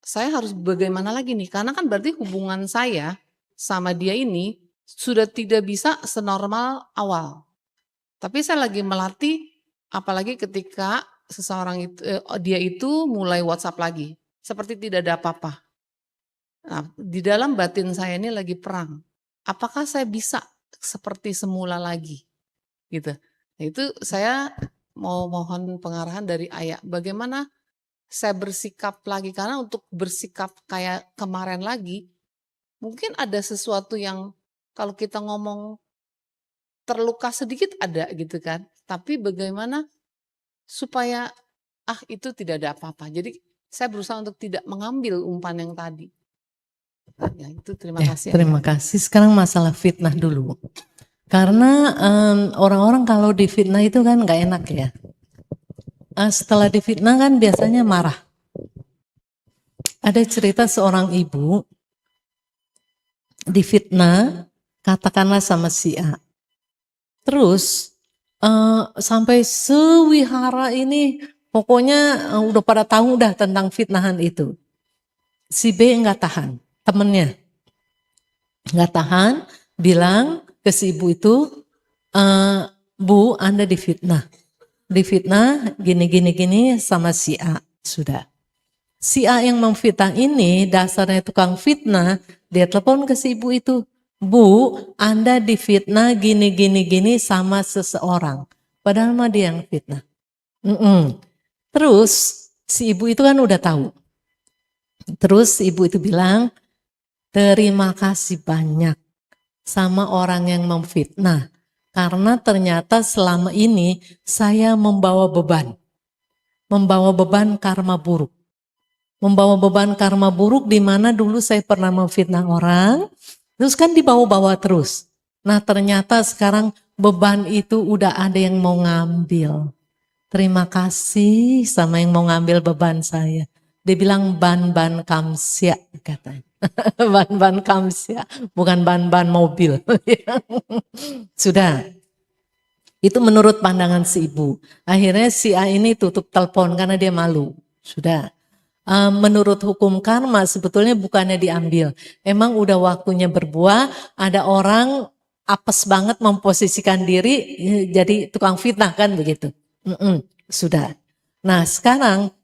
saya harus bagaimana lagi nih, karena kan berarti hubungan saya sama dia ini sudah tidak bisa senormal awal. Tapi saya lagi melatih, apalagi ketika seseorang itu, dia itu mulai WhatsApp lagi, seperti tidak ada apa-apa. Nah, di dalam batin saya ini lagi perang. Apakah saya bisa seperti semula lagi? Gitu. Nah, itu saya mau mohon pengarahan dari Ayah. Bagaimana saya bersikap lagi, karena untuk bersikap kayak kemarin lagi, mungkin ada sesuatu yang kalau kita ngomong terluka sedikit ada gitu kan. Tapi bagaimana supaya itu tidak ada apa-apa. Jadi saya berusaha untuk tidak mengambil umpan yang tadi. Ya itu terima kasih. Terima kasih. Sekarang masalah fitnah dulu. Karena orang-orang kalau difitnah itu kan nggak enak ya. Setelah difitnah kan biasanya marah. Ada cerita seorang ibu difitnah, katakanlah sama si A. Terus sampai sewihara ini pokoknya udah pada tahu dah tentang fitnahan itu. Si B nggak tahan, temennya nggak tahan, bilang ke si ibu itu, Bu, Anda difitnah gini sama si A. Sudah. Si A yang memfitnah ini dasarnya tukang fitnah, dia telepon ke si ibu itu, Bu, Anda difitnah gini sama seseorang. Padahal mah dia yang fitnah. Terus si ibu itu kan udah tahu. Terus ibu itu bilang, terima kasih banyak sama orang yang memfitnah. Karena ternyata selama ini saya membawa beban. Membawa beban karma buruk. Membawa beban karma buruk di mana dulu saya pernah memfitnah orang, terus kan dibawa-bawa terus. Nah ternyata sekarang beban itu udah ada yang mau ngambil. Terima kasih sama yang mau ngambil beban saya. Dia bilang ban-ban kamsya katanya. Ban-ban kamsya, bukan ban-ban mobil. Sudah. Itu menurut pandangan si ibu. Akhirnya si A ini tutup telepon karena dia malu. Sudah. menurut hukum karma sebetulnya bukannya diambil. Emang udah waktunya berbuah, ada orang apes banget memposisikan diri jadi tukang fitnah kan begitu. Sudah. Nah sekarang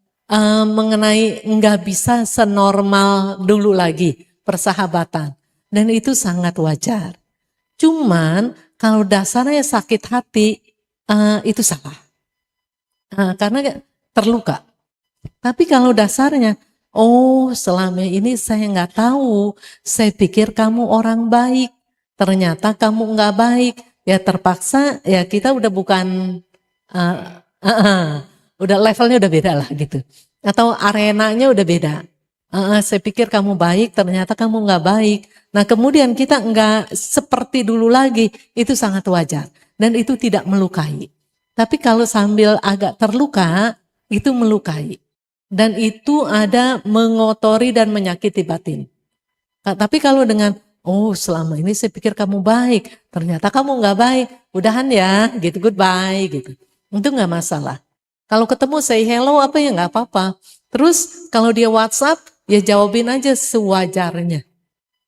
mengenai nggak bisa senormal dulu lagi persahabatan. Dan itu sangat wajar. Cuman kalau dasarnya sakit hati itu salah. Karena terluka. Tapi kalau dasarnya, oh selama ini saya nggak tahu, saya pikir kamu orang baik, ternyata kamu nggak baik, ya terpaksa ya kita udah bukan, udah levelnya udah beda lah gitu. Atau arenanya udah beda. Saya pikir kamu baik, ternyata kamu nggak baik. Nah kemudian kita nggak seperti dulu lagi, itu sangat wajar. Dan itu tidak melukai. Tapi kalau sambil agak terluka, itu melukai. Dan itu ada mengotori dan menyakiti batin. Tapi kalau dengan, oh selama ini saya pikir kamu baik, ternyata kamu nggak baik, udahan ya, gitu, goodbye, gitu. Itu nggak masalah. Kalau ketemu say hello apa ya nggak apa-apa. Terus kalau dia WhatsApp, ya jawabin aja sewajarnya.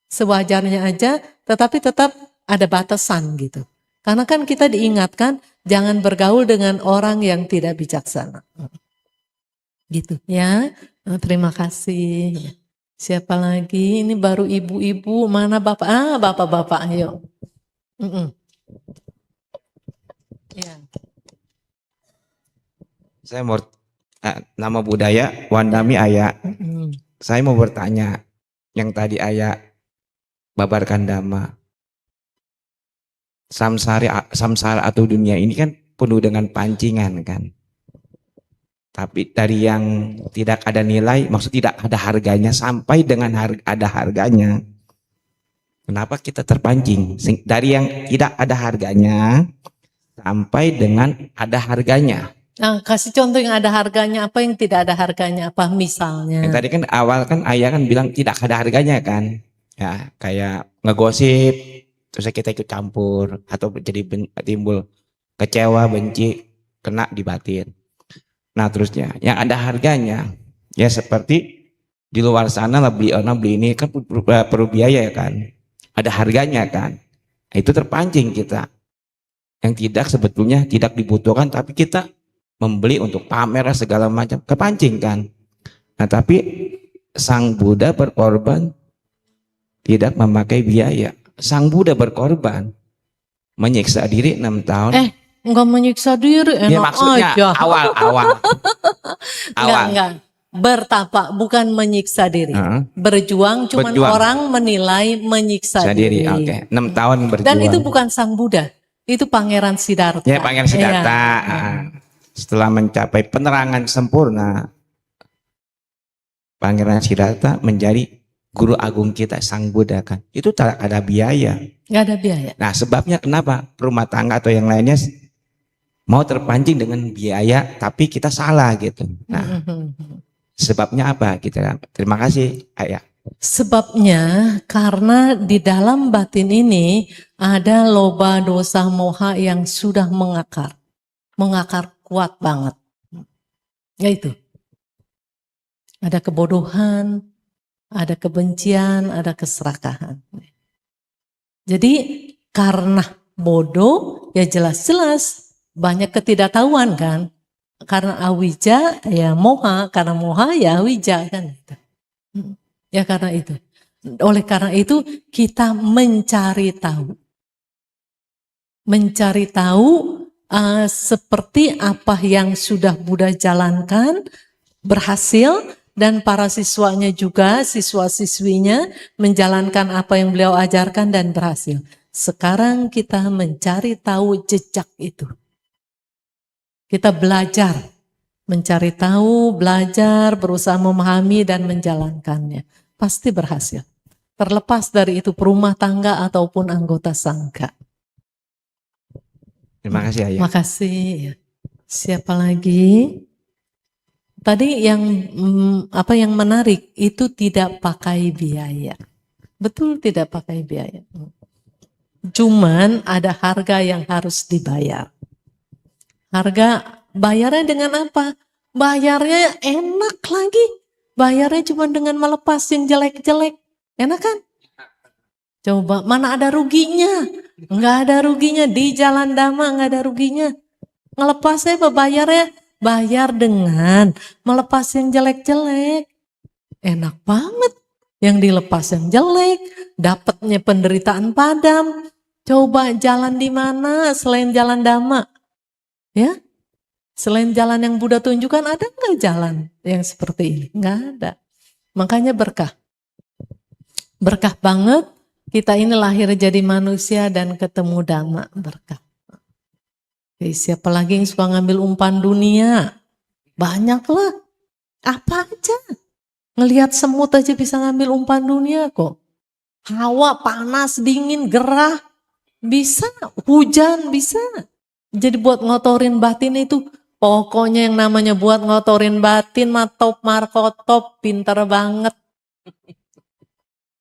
Sewajarnya aja, tetapi tetap ada batasan gitu. Karena kan kita diingatkan jangan bergaul dengan orang yang tidak bijaksana. Gitu ya. Terima kasih. Siapa lagi? Ini baru ibu-ibu, mana bapak? Bapak-bapak, ayo. Ya. Saya mau nama budaya Wandami Ayah. Saya mau bertanya, yang tadi Ayah babarkan dhamma. Samsara atau dunia ini kan penuh dengan pancingan kan. Tapi dari yang tidak ada nilai, maksud tidak ada harganya sampai dengan ada harganya. Kenapa kita terpancing? Dari yang tidak ada harganya sampai dengan ada harganya. Nah, kasih contoh yang ada harganya, apa yang tidak ada harganya, apa misalnya? Yang tadi kan awal kan Ayah kan bilang tidak ada harganya kan. Ya, kayak ngegosip, terus kita ikut campur, atau jadi timbul kecewa, benci, kena di batin. Nah terusnya, yang ada harganya, ya seperti di luar sana lah beli ini kan perlu biaya ya kan. Ada harganya kan. Nah, itu terpancing kita. Yang tidak sebetulnya tidak dibutuhkan, tapi kita membeli untuk pamer segala macam, kepancing kan. Nah tapi Sang Buddha berkorban tidak memakai biaya. Sang Buddha berkorban menyiksa diri 6 tahun. Enggak menyiksa diri, enak ya, maksudnya aja. awal. Enggak. Bertapa, bukan menyiksa diri. Berjuang, cuman Berjuang. Orang menilai menyiksa diri. Oke. 6 tahun berjuang. Dan itu bukan Sang Buddha, itu Pangeran Siddhartha. Ya, Pangeran Siddhartha. Ya. Setelah mencapai penerangan sempurna, Pangeran Siddhartha menjadi guru agung kita, Sang Buddha kan. Itu tak ada biaya. Nggak ada biaya. Nah sebabnya kenapa rumah tangga atau yang lainnya mau terpancing dengan biaya, tapi kita salah gitu. Nah sebabnya apa? Terima kasih Ayah. Sebabnya karena di dalam batin ini ada loba, dosa, moha yang sudah mengakar kuat banget. Yaitu ada kebodohan, ada kebencian, ada keserakahan. Jadi karena bodoh ya jelas-jelas banyak ketidaktahuan kan. Karena awija ya moha, karena moha ya awija kan. Ya karena itu. Oleh karena itu kita mencari tahu. Mencari tahu seperti apa yang sudah Buddha jalankan, berhasil, dan para siswanya juga, siswa-siswinya menjalankan apa yang beliau ajarkan dan berhasil. Sekarang kita mencari tahu jejak itu. Kita belajar, mencari tahu, belajar, berusaha memahami dan menjalankannya. Pasti berhasil. Terlepas dari itu perumah tangga ataupun anggota sangga. Terima kasih Ayah. Terima kasih. Siapa lagi? Tadi yang yang menarik itu tidak pakai biaya. Betul tidak pakai biaya. Cuman ada harga yang harus dibayar. Harga bayarnya dengan apa? Bayarnya enak lagi. Bayarnya cuma dengan melepas yang jelek-jelek. Enak kan? Coba, mana ada ruginya? Enggak ada ruginya. Di jalan dhamma enggak ada ruginya. Ngelepasnya apa bayarnya? Bayar dengan melepas yang jelek-jelek. Enak banget. Yang dilepas yang jelek, dapatnya penderitaan padam. Coba jalan di mana selain jalan dhamma? Ya? Selain jalan yang Buddha tunjukkan, ada nggak jalan yang seperti ini? Nggak ada. Makanya berkah. Berkah banget kita ini lahir jadi manusia dan ketemu dhamma, berkah. Jadi siapa lagi yang suka ngambil umpan dunia? Banyak lah. Apa aja. Ngelihat semut aja bisa ngambil umpan dunia kok. Hawa panas, dingin, gerah. Bisa. Hujan bisa. Jadi buat ngotorin batin itu, pokoknya yang namanya buat ngotorin batin mah top markotop, pinter banget.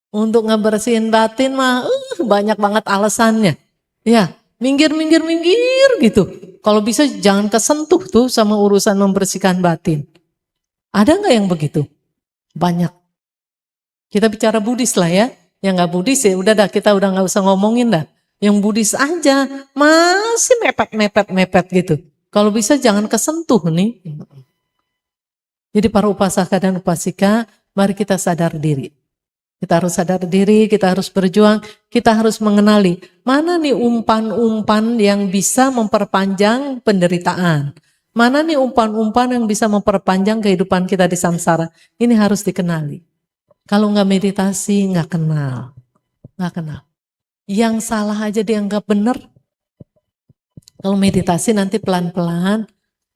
Untuk ngebersihin batin mah banyak banget alasannya. Ya, minggir gitu. Kalau bisa jangan kesentuh tuh sama urusan membersihkan batin. Ada nggak yang begitu? Banyak. Kita bicara Buddhis lah ya. Yang nggak Buddhis ya udah dah, kita udah nggak usah ngomongin dah. Yang Buddhis aja masih mepet gitu. Kalau bisa jangan kesentuh nih. Jadi para upasaka dan upasika, mari kita sadar diri. Kita harus sadar diri, kita harus berjuang, kita harus mengenali mana nih umpan-umpan yang bisa memperpanjang penderitaan. Mana nih umpan-umpan yang bisa memperpanjang kehidupan kita di samsara. Ini harus dikenali. Kalau nggak meditasi, nggak kenal. Yang salah aja dianggap benar. Kalau meditasi nanti pelan-pelan,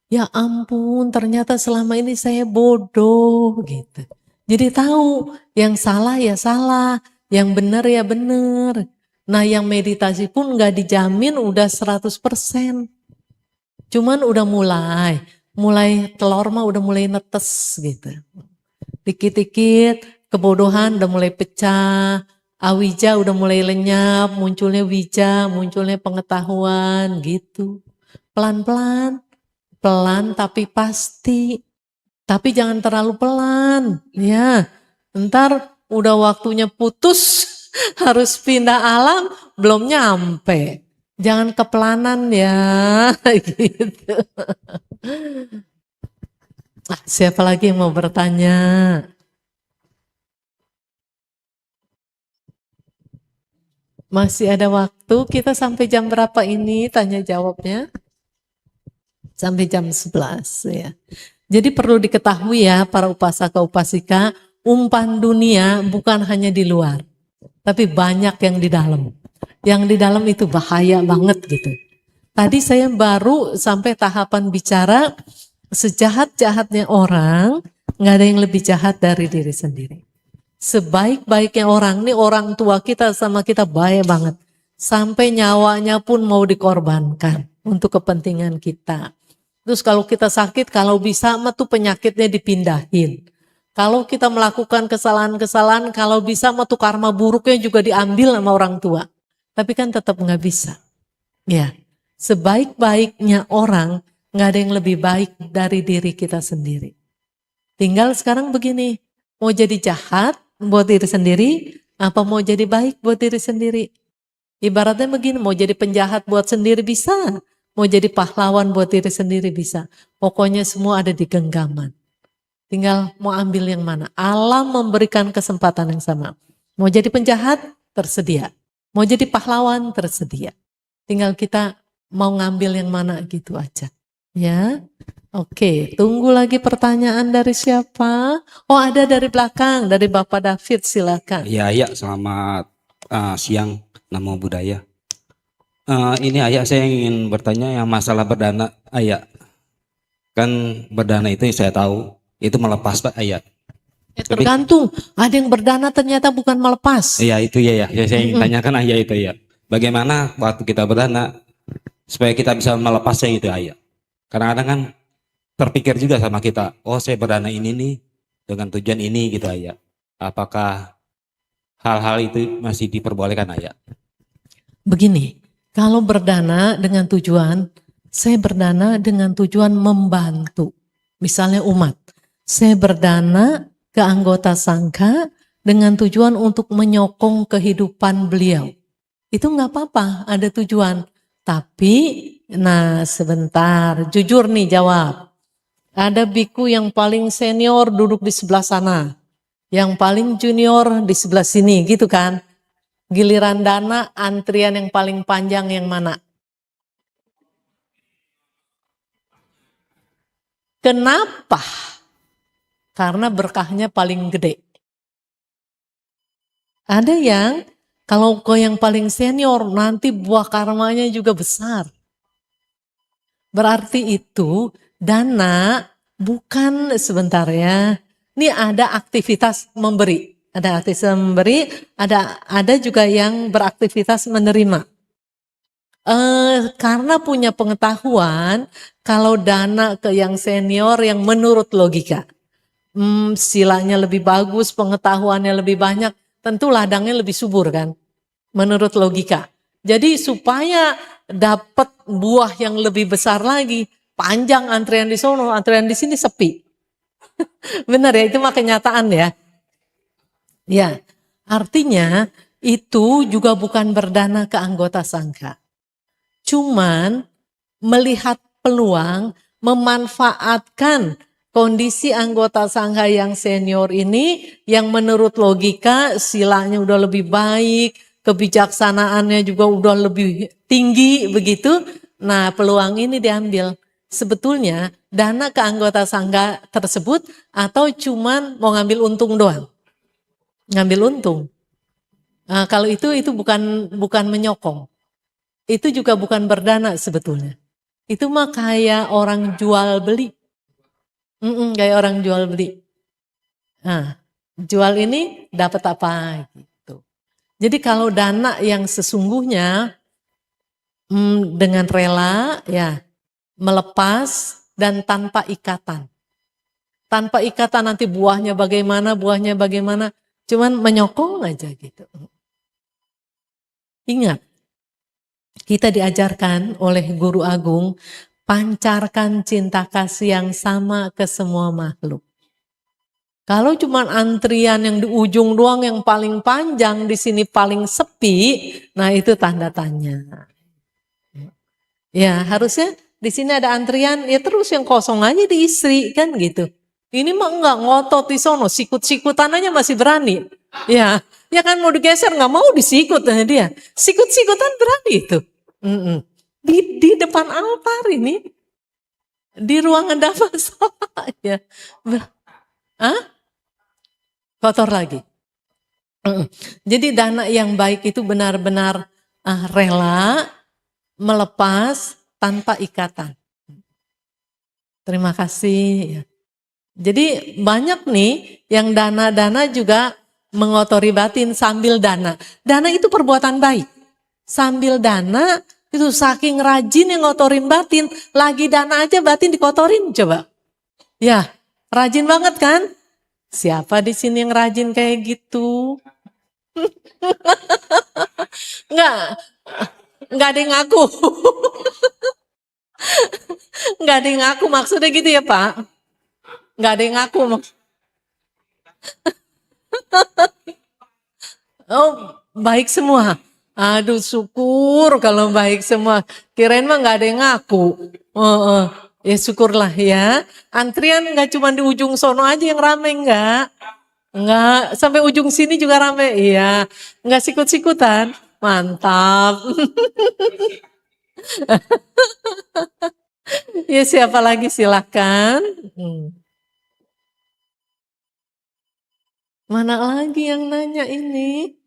ya ampun ternyata selama ini saya bodoh gitu. Jadi tahu yang salah ya salah, yang benar ya benar. Nah yang meditasi pun nggak dijamin udah 100%. Cuman udah mulai telur mah udah mulai netes gitu. Dikit-dikit kebodohan udah mulai pecah, awija udah mulai lenyap, munculnya wija, munculnya pengetahuan gitu. Pelan-pelan, pelan tapi pasti. Tapi jangan terlalu pelan, ya. Ntar udah waktunya putus, harus pindah alam, belum nyampe. Jangan kepelanan ya, gitu. Siapa lagi yang mau bertanya? Masih ada waktu, kita sampai jam berapa ini tanya jawabnya? Sampai jam 11 ya. Jadi perlu diketahui ya para upasaka upasika, umpan dunia bukan hanya di luar, tapi banyak yang di dalam. Yang di dalam itu bahaya banget gitu. Tadi saya baru sampai tahapan bicara sejahat-jahatnya orang, nggak ada yang lebih jahat dari diri sendiri. Sebaik-baiknya orang, nih orang tua kita sama kita baik banget. Sampai nyawanya pun mau dikorbankan untuk kepentingan kita. Terus kalau kita sakit, kalau bisa mah tuh penyakitnya dipindahin. Kalau kita melakukan kesalahan-kesalahan, kalau bisa mah tuh karma buruknya juga diambil sama orang tua. Tapi kan tetap nggak bisa. Ya, sebaik-baiknya orang nggak ada yang lebih baik dari diri kita sendiri. Tinggal sekarang begini, mau jadi jahat buat diri sendiri, apa mau jadi baik buat diri sendiri? Ibaratnya begini, mau jadi penjahat buat sendiri bisa. Mau jadi pahlawan buat diri sendiri bisa. Pokoknya semua ada di genggaman. Tinggal mau ambil yang mana. Alam memberikan kesempatan yang sama. Mau jadi penjahat, tersedia. Mau jadi pahlawan, tersedia. Tinggal kita mau ngambil yang mana gitu aja. Ya, oke. Tunggu lagi pertanyaan dari siapa? Oh ada dari belakang, dari Bapak David, silakan. Ya, selamat siang, Namo Buddhaya. Ini Ayah, saya ingin bertanya yang masalah berdana Ayah. Kan berdana itu yang saya tahu itu melepas Pak Ayah. Tergantung, ada yang berdana ternyata bukan melepas. Iya itu ya. Saya ingin tanyakan Ayah itu ya. Bagaimana waktu kita berdana supaya kita bisa melepasnya itu Ayah. Kadang-kadang kan terpikir juga sama kita, oh saya berdana ini nih dengan tujuan ini gitu Ayah. Apakah hal-hal itu masih diperbolehkan Ayah? Begini. Kalau berdana dengan tujuan, saya berdana dengan tujuan membantu. Misalnya umat, saya berdana ke anggota sangka dengan tujuan untuk menyokong kehidupan beliau. Itu nggak apa-apa, ada tujuan. Tapi, nah sebentar, jujur nih jawab. Ada biku yang paling senior duduk di sebelah sana, yang paling junior di sebelah sini, gitu kan? Giliran dana, antrian yang paling panjang yang mana? Kenapa? Karena berkahnya paling gede. Ada yang kalau kau yang paling senior nanti buah karmanya juga besar. Berarti itu dana bukan sebentar ya. Ini ada aktivitas memberi. Ada aktivitas memberi, ada juga yang beraktivitas menerima. Karena punya pengetahuan kalau dana ke yang senior yang menurut logika. Silanya lebih bagus, pengetahuannya lebih banyak, tentu ladangnya lebih subur kan, menurut logika. Jadi supaya dapat buah yang lebih besar lagi, panjang antrian di sono, antrian di sini sepi. Benar ya, itu mah kenyataan ya. Ya, artinya itu juga bukan berdana ke anggota sangka. Cuman melihat peluang, memanfaatkan kondisi anggota sangha yang senior ini yang menurut logika silanya udah lebih baik, kebijaksanaannya juga udah lebih tinggi begitu. Nah, peluang ini diambil. Sebetulnya dana ke anggota sangha tersebut atau cuman mau ngambil untung doang? Ngambil untung. Nah, kalau itu bukan menyokong. Itu juga bukan berdana sebetulnya. Itu mah kayak orang jual beli. Kayak orang jual beli. Nah, jual ini dapat apa gitu. Jadi kalau dana yang sesungguhnya dengan rela ya melepas dan tanpa ikatan. Tanpa ikatan nanti buahnya bagaimana, cuman menyokong aja gitu. Ingat, kita diajarkan oleh Guru Agung pancarkan cinta kasih yang sama ke semua makhluk. Kalau cuma antrian yang di ujung doang yang paling panjang, di sini paling sepi, nah itu tanda tanya. Ya harusnya di sini ada antrian, ya terus yang kosong aja diisi kan gitu. Ini mah enggak ngotot di sono, sikut-sikutan aja masih berani. Ya kan mau digeser nggak mau disikut dia. Sikut-sikutan berani itu. Di depan altar ini, di ruangan dapur ya. Kotor lagi. Jadi dana yang baik itu benar-benar rela melepas tanpa ikatan. Terima kasih. Jadi banyak nih yang dana-dana juga mengotori batin sambil dana. Dana itu perbuatan baik. Sambil dana itu saking rajin yang ngotorin batin, lagi dana aja batin dikotorin coba. Ya, rajin banget kan? Siapa di sini yang rajin kayak gitu? Enggak ada yang ngaku. Enggak ada yang ngaku maksudnya gitu ya Pak? Enggak ada yang ngaku. Oh, baik semua. Aduh, syukur kalau baik semua. Kirain mah nggak ada yang ngaku. Ya syukurlah ya. Antrian nggak cuma di ujung sono aja yang rame nggak. Nggak, sampai ujung sini juga rame. Iya, nggak sikut-sikutan. Mantap. Ya siapa lagi silahkan. Mana lagi yang nanya ini?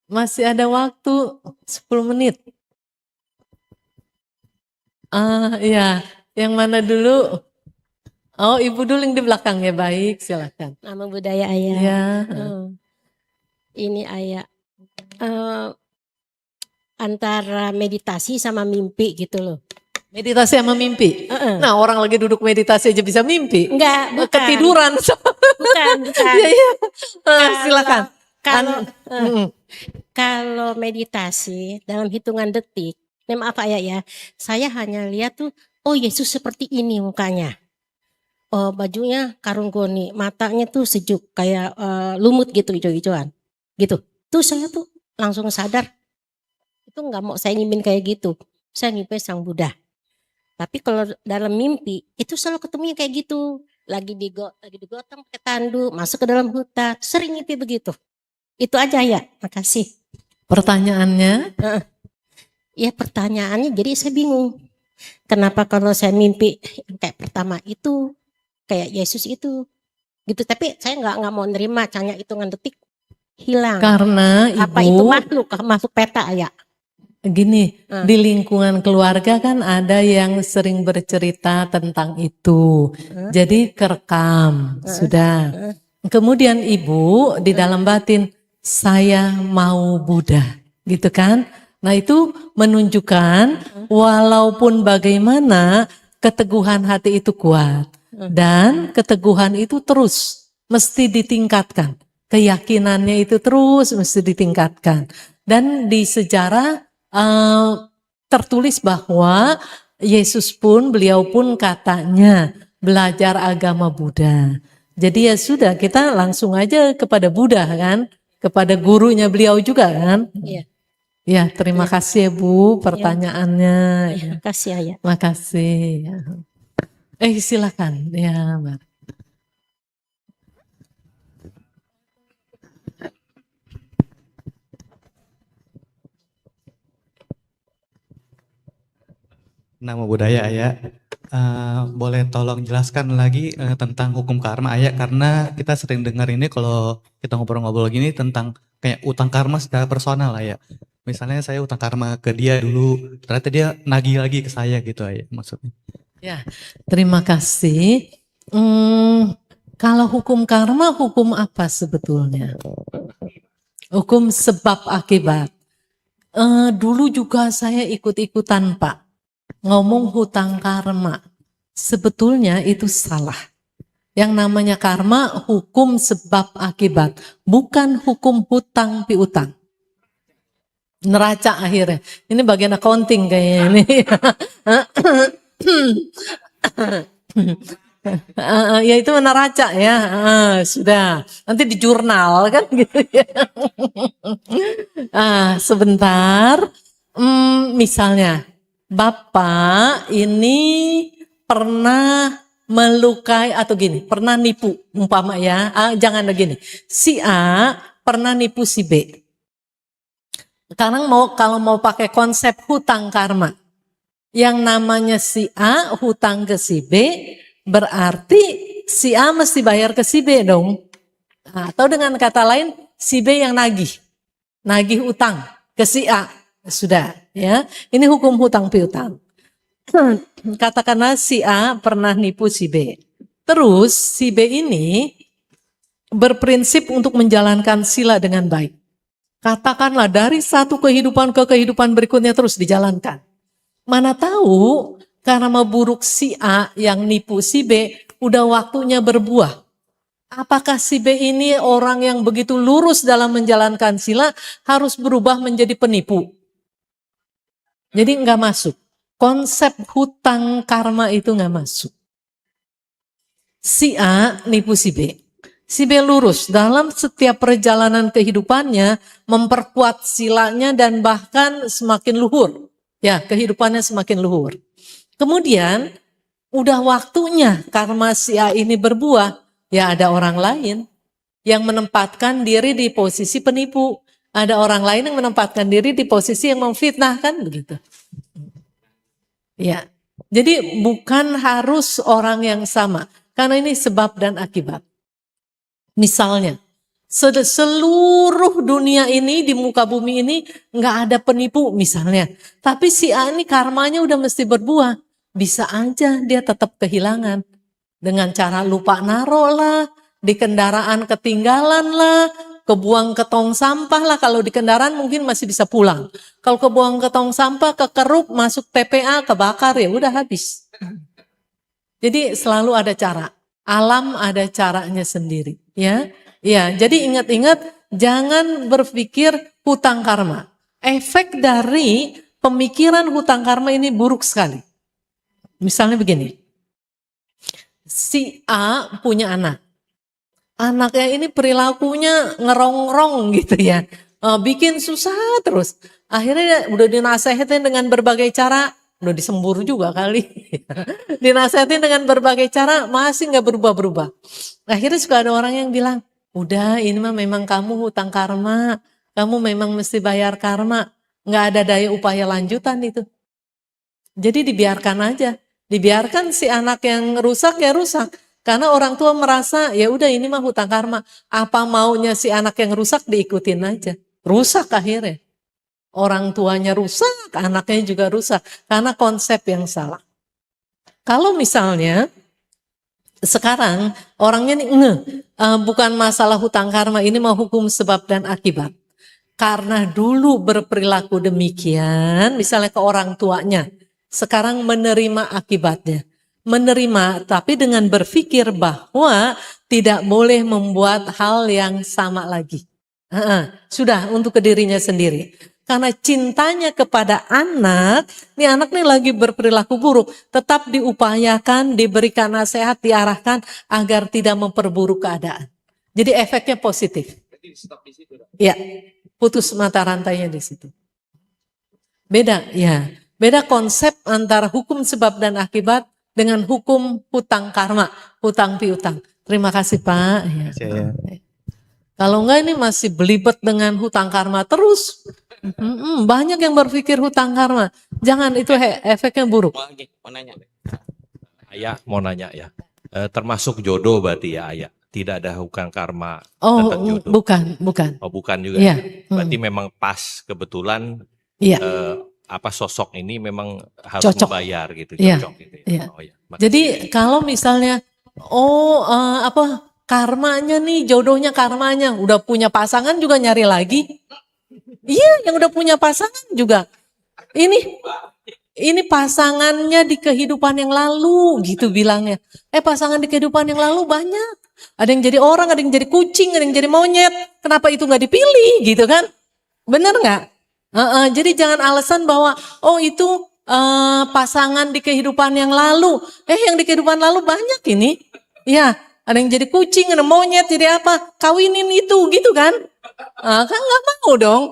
Masih ada waktu 10 menit. Iya, yang mana dulu? Oh, Ibu dulu yang di belakang ya, baik, silakan. Nama budaya Ayah. Ya. Ini Ayah antara meditasi sama mimpi gitu loh. Meditasi sama mimpi. Nah, orang lagi duduk meditasi aja bisa mimpi. Enggak, bukan. Ketiduran. Bukan. Iya. Silakan. Kalau meditasi dalam hitungan detik, maaf Ayah ya, saya hanya lihat tuh, oh Yesus seperti ini mukanya. bajunya karung goni, matanya tuh sejuk kayak lumut gitu hijau-hijauan. Gitu. Tuh saya tuh langsung sadar itu nggak mau saya nyimpin kayak gitu. Saya nyimpin Sang Buddha. Tapi kalau dalam mimpi itu selalu ketemunya kayak gitu. Lagi digotong pakai tandu, masuk ke dalam hutan, sering mimpi begitu. Itu aja ya. Makasih. Pertanyaannya, Ya pertanyaannya jadi saya bingung. Kenapa kalau saya mimpi yang kayak pertama itu kayak Yesus itu gitu, tapi saya nggak mau nerima hanya hitungan detik hilang. karena Apa itu Ibu masuk peta ya? gini, Hmm. di lingkungan keluarga kan ada yang sering bercerita tentang itu. Jadi kerekam, sudah. Kemudian Ibu di dalam batin, saya mau Buddha, gitu kan? Nah itu menunjukkan walaupun bagaimana keteguhan hati itu kuat. Dan keteguhan itu terus mesti ditingkatkan. Keyakinannya itu terus mesti ditingkatkan. Dan di sejarah tertulis bahwa Yesus pun, beliau pun katanya belajar agama Buddha. Jadi ya sudah, kita langsung aja kepada Buddha kan, kepada gurunya beliau juga kan. Iya. Ya, terima kasih ya Bu pertanyaannya. Ya, Kasih ya. makasih. Ya. Silakan. Ya, Mbak. Nama budaya Ayah. Boleh tolong jelaskan lagi tentang hukum karma Ayah, karena kita sering dengar ini kalau kita ngobrol-ngobrol gini tentang kayak utang karma secara personal Ayah. Misalnya saya utang karma ke dia dulu, ternyata dia nagih lagi ke saya gitu Ayah maksudnya. Ya, terima kasih. Kalau hukum karma, hukum apa sebetulnya? Hukum sebab akibat. Dulu juga saya ikut-ikutan Pak, ngomong hutang karma. Sebetulnya itu salah. Yang namanya karma hukum sebab akibat, bukan hukum hutang piutang. Neraca akhirnya. Ini bagian accounting kayaknya ini. Ya itu neraca ya. Sudah. Nanti di jurnal kan gitu ya. Sebentar. Misalnya Bapak ini pernah melukai atau gini, pernah nipu umpama ya. Jangan begini. Si A pernah nipu si B. Sekarang kalau mau pakai konsep hutang karma, yang namanya si A hutang ke si B, berarti si A mesti bayar ke si B dong. Atau dengan kata lain, si B yang nagih utang ke si A. Sudah ya, ini hukum hutang piutang. Katakanlah si A pernah nipu si B. Terus si B ini berprinsip untuk menjalankan sila dengan baik. Katakanlah dari satu kehidupan ke kehidupan berikutnya terus dijalankan. Mana tahu karena buruk si A yang nipu si B, udah waktunya berbuah. Apakah si B ini orang yang begitu lurus dalam menjalankan sila harus berubah menjadi penipu? Jadi nggak masuk. Konsep hutang karma itu nggak masuk. Si A nipu si B. Si B lurus dalam setiap perjalanan kehidupannya, memperkuat silanya dan bahkan semakin luhur. Ya, kehidupannya semakin luhur. Kemudian, udah waktunya karma si A ini berbuah, ya ada orang lain yang menempatkan diri di posisi penipu. Ada orang lain yang menempatkan diri di posisi yang memfitnah, kan begitu. Ya, jadi bukan harus orang yang sama, karena ini sebab dan akibat. Misalnya, seluruh dunia ini di muka bumi ini nggak ada penipu misalnya. Tapi si A ini karmanya udah mesti berbuah. Bisa aja dia tetap kehilangan. Dengan cara lupa naruh lah, di kendaraan ketinggalan lah, kebuang ke tong sampah lah. Kalau di kendaraan mungkin masih bisa pulang. Kalau kebuang ke tong sampah, kekerup, masuk TPA, kebakar ya udah habis. Jadi selalu ada cara. Alam ada caranya sendiri, ya. Ya, jadi ingat-ingat jangan berpikir hutang karma. Efek dari pemikiran hutang karma ini buruk sekali. Misalnya begini. si A punya anak. Anaknya ini perilakunya ngerongrong gitu ya. Bikin susah terus. Akhirnya udah dinasehatin dengan berbagai cara, udah disembur juga kali. Dinasehatin dengan berbagai cara, masih nggak berubah-berubah. Akhirnya suka ada orang yang bilang, udah ini mah memang kamu hutang karma, kamu memang mesti bayar karma. Nggak ada daya upaya lanjutan itu. Jadi dibiarkan aja. Dibiarkan si anak yang rusak ya rusak. Karena orang tua merasa ya udah ini mah hutang karma. Apa maunya si anak yang rusak diikutin aja. Rusak akhirnya. Orang tuanya rusak, anaknya juga rusak. Karena konsep yang salah. Kalau misalnya sekarang orangnya nih bukan masalah hutang karma, ini mau hukum sebab dan akibat. Karena dulu berperilaku demikian, misalnya ke orang tuanya, sekarang menerima akibatnya. Menerima tapi dengan berpikir bahwa tidak boleh membuat hal yang sama lagi. Sudah untuk ke dirinya sendiri. Karena cintanya kepada anak, nih anak nih lagi berperilaku buruk, tetap diupayakan, diberikan nasihat, diarahkan agar tidak memperburuk keadaan. Jadi efeknya positif. Ya, putus mata rantainya di situ. Beda, ya. Beda konsep antara hukum sebab dan akibat dengan hukum hutang karma, hutang piutang. Terima kasih Pak. Ya. Kalau enggak ini masih belibet dengan hutang karma terus. Banyak yang berpikir hutang karma. Jangan, itu efeknya buruk. Ayah mau nanya ya. Termasuk jodoh berarti ya Ayah. Tidak ada hutang karma Oh, tentang jodoh. bukan. Oh bukan juga. Iya. Berarti memang pas kebetulan Iya. sosok ini memang harus Cocok. membayar gitu, Iya, cocok gitu ya. iya. Oh, iya. Jadi kalau misalnya karmanya nih, jodohnya karmanya, udah punya pasangan juga nyari lagi. Iya, yang udah punya pasangan juga. Ini pasangannya di kehidupan yang lalu gitu bilangnya. Pasangan di kehidupan yang lalu banyak. Ada yang jadi orang, ada yang jadi kucing, ada yang jadi monyet. Kenapa itu nggak dipilih gitu kan? Bener nggak? Jadi jangan alasan bahwa itu pasangan di kehidupan yang lalu. Yang di kehidupan lalu banyak ini. Ya, ada yang jadi kucing, ada monyet, jadi apa? Kawinin itu gitu kan? Kan nggak mau dong.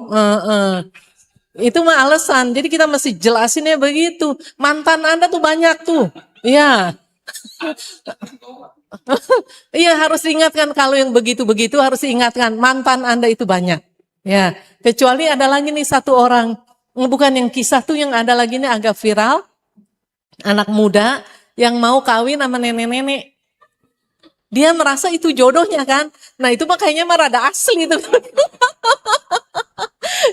Itu mah alasan. Jadi kita mesti jelasinnya begitu. Mantan Anda tuh banyak tuh. Iya. Iya, harus diingatkan kalau yang begitu-begitu harus diingatkan mantan Anda itu banyak. Ya, kecuali ada lagi nih satu orang, bukan yang kisah tuh, yang ada lagi nih agak viral, anak muda yang mau kawin sama nenek-nenek. Dia merasa itu jodohnya kan. Nah itu mah kayaknya mah rada asli itu.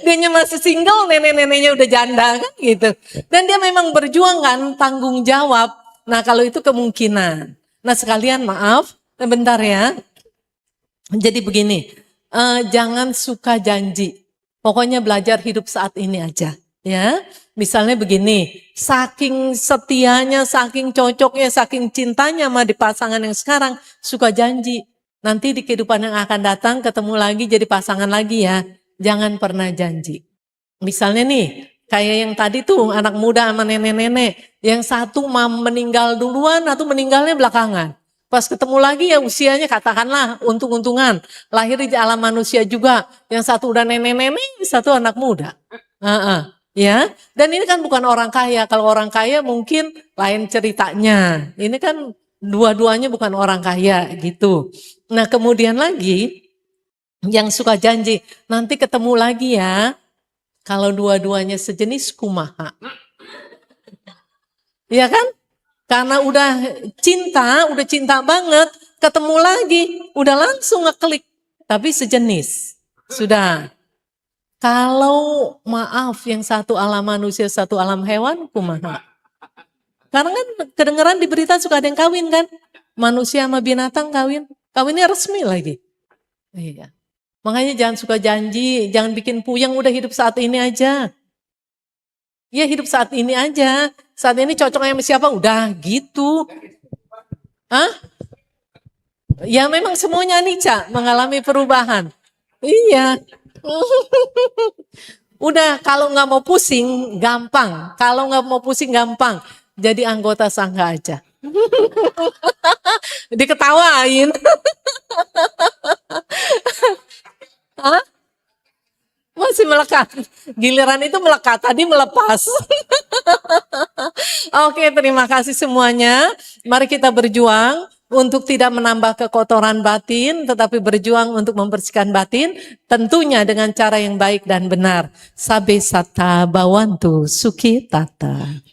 Dianya masih single, nenek-neneknya udah janda kan gitu. Dan dia memang berjuang kan, tanggung jawab. Nah kalau itu kemungkinan. Nah sekalian maaf, bentar ya. Jadi begini, jangan suka janji. Pokoknya belajar hidup saat ini aja. Ya, misalnya begini, saking setianya, saking cocoknya, saking cintanya sama di pasangan yang sekarang, suka janji. Nanti di kehidupan yang akan datang ketemu lagi jadi pasangan lagi ya. Jangan pernah janji. Misalnya nih, kayak yang tadi tuh anak muda sama nenek-nenek, yang satu meninggal duluan atau meninggalnya belakangan. Pas ketemu lagi ya usianya katakanlah untung-untungan, lahir di alam manusia juga. Yang satu udah nenek-nenek, satu anak muda. Ya, dan ini kan bukan orang kaya. Kalau orang kaya mungkin lain ceritanya. Ini kan dua-duanya bukan orang kaya gitu. Nah kemudian lagi yang suka janji, nanti ketemu lagi ya. Kalau dua-duanya sejenis kumaha. Ya kan? Karena udah cinta banget, ketemu lagi, udah langsung ngeklik. Tapi sejenis, sudah. Kalau maaf yang satu alam manusia, satu alam hewan, kumaha. Karena kan kedengeran di berita suka ada yang kawin kan. Manusia sama binatang kawin. Kawinnya resmi lagi. Iya. Makanya jangan suka janji, jangan bikin puyeng, udah hidup saat ini aja. Ya hidup saat ini aja. Saat ini cocoknya sama siapa? Udah gitu. Ya memang semuanya nica, mengalami perubahan. Iya. Udah kalau nggak mau pusing gampang. Kalau nggak mau pusing gampang. Jadi anggota sangga aja. Diketawain. Hah? Masih melekat. Giliran itu melekat, tadi melepas. Oke, terima kasih semuanya. Mari kita berjuang untuk tidak menambah kekotoran batin, tetapi berjuang untuk membersihkan batin, tentunya dengan cara yang baik dan benar. Sabe sata bawantu suki tata.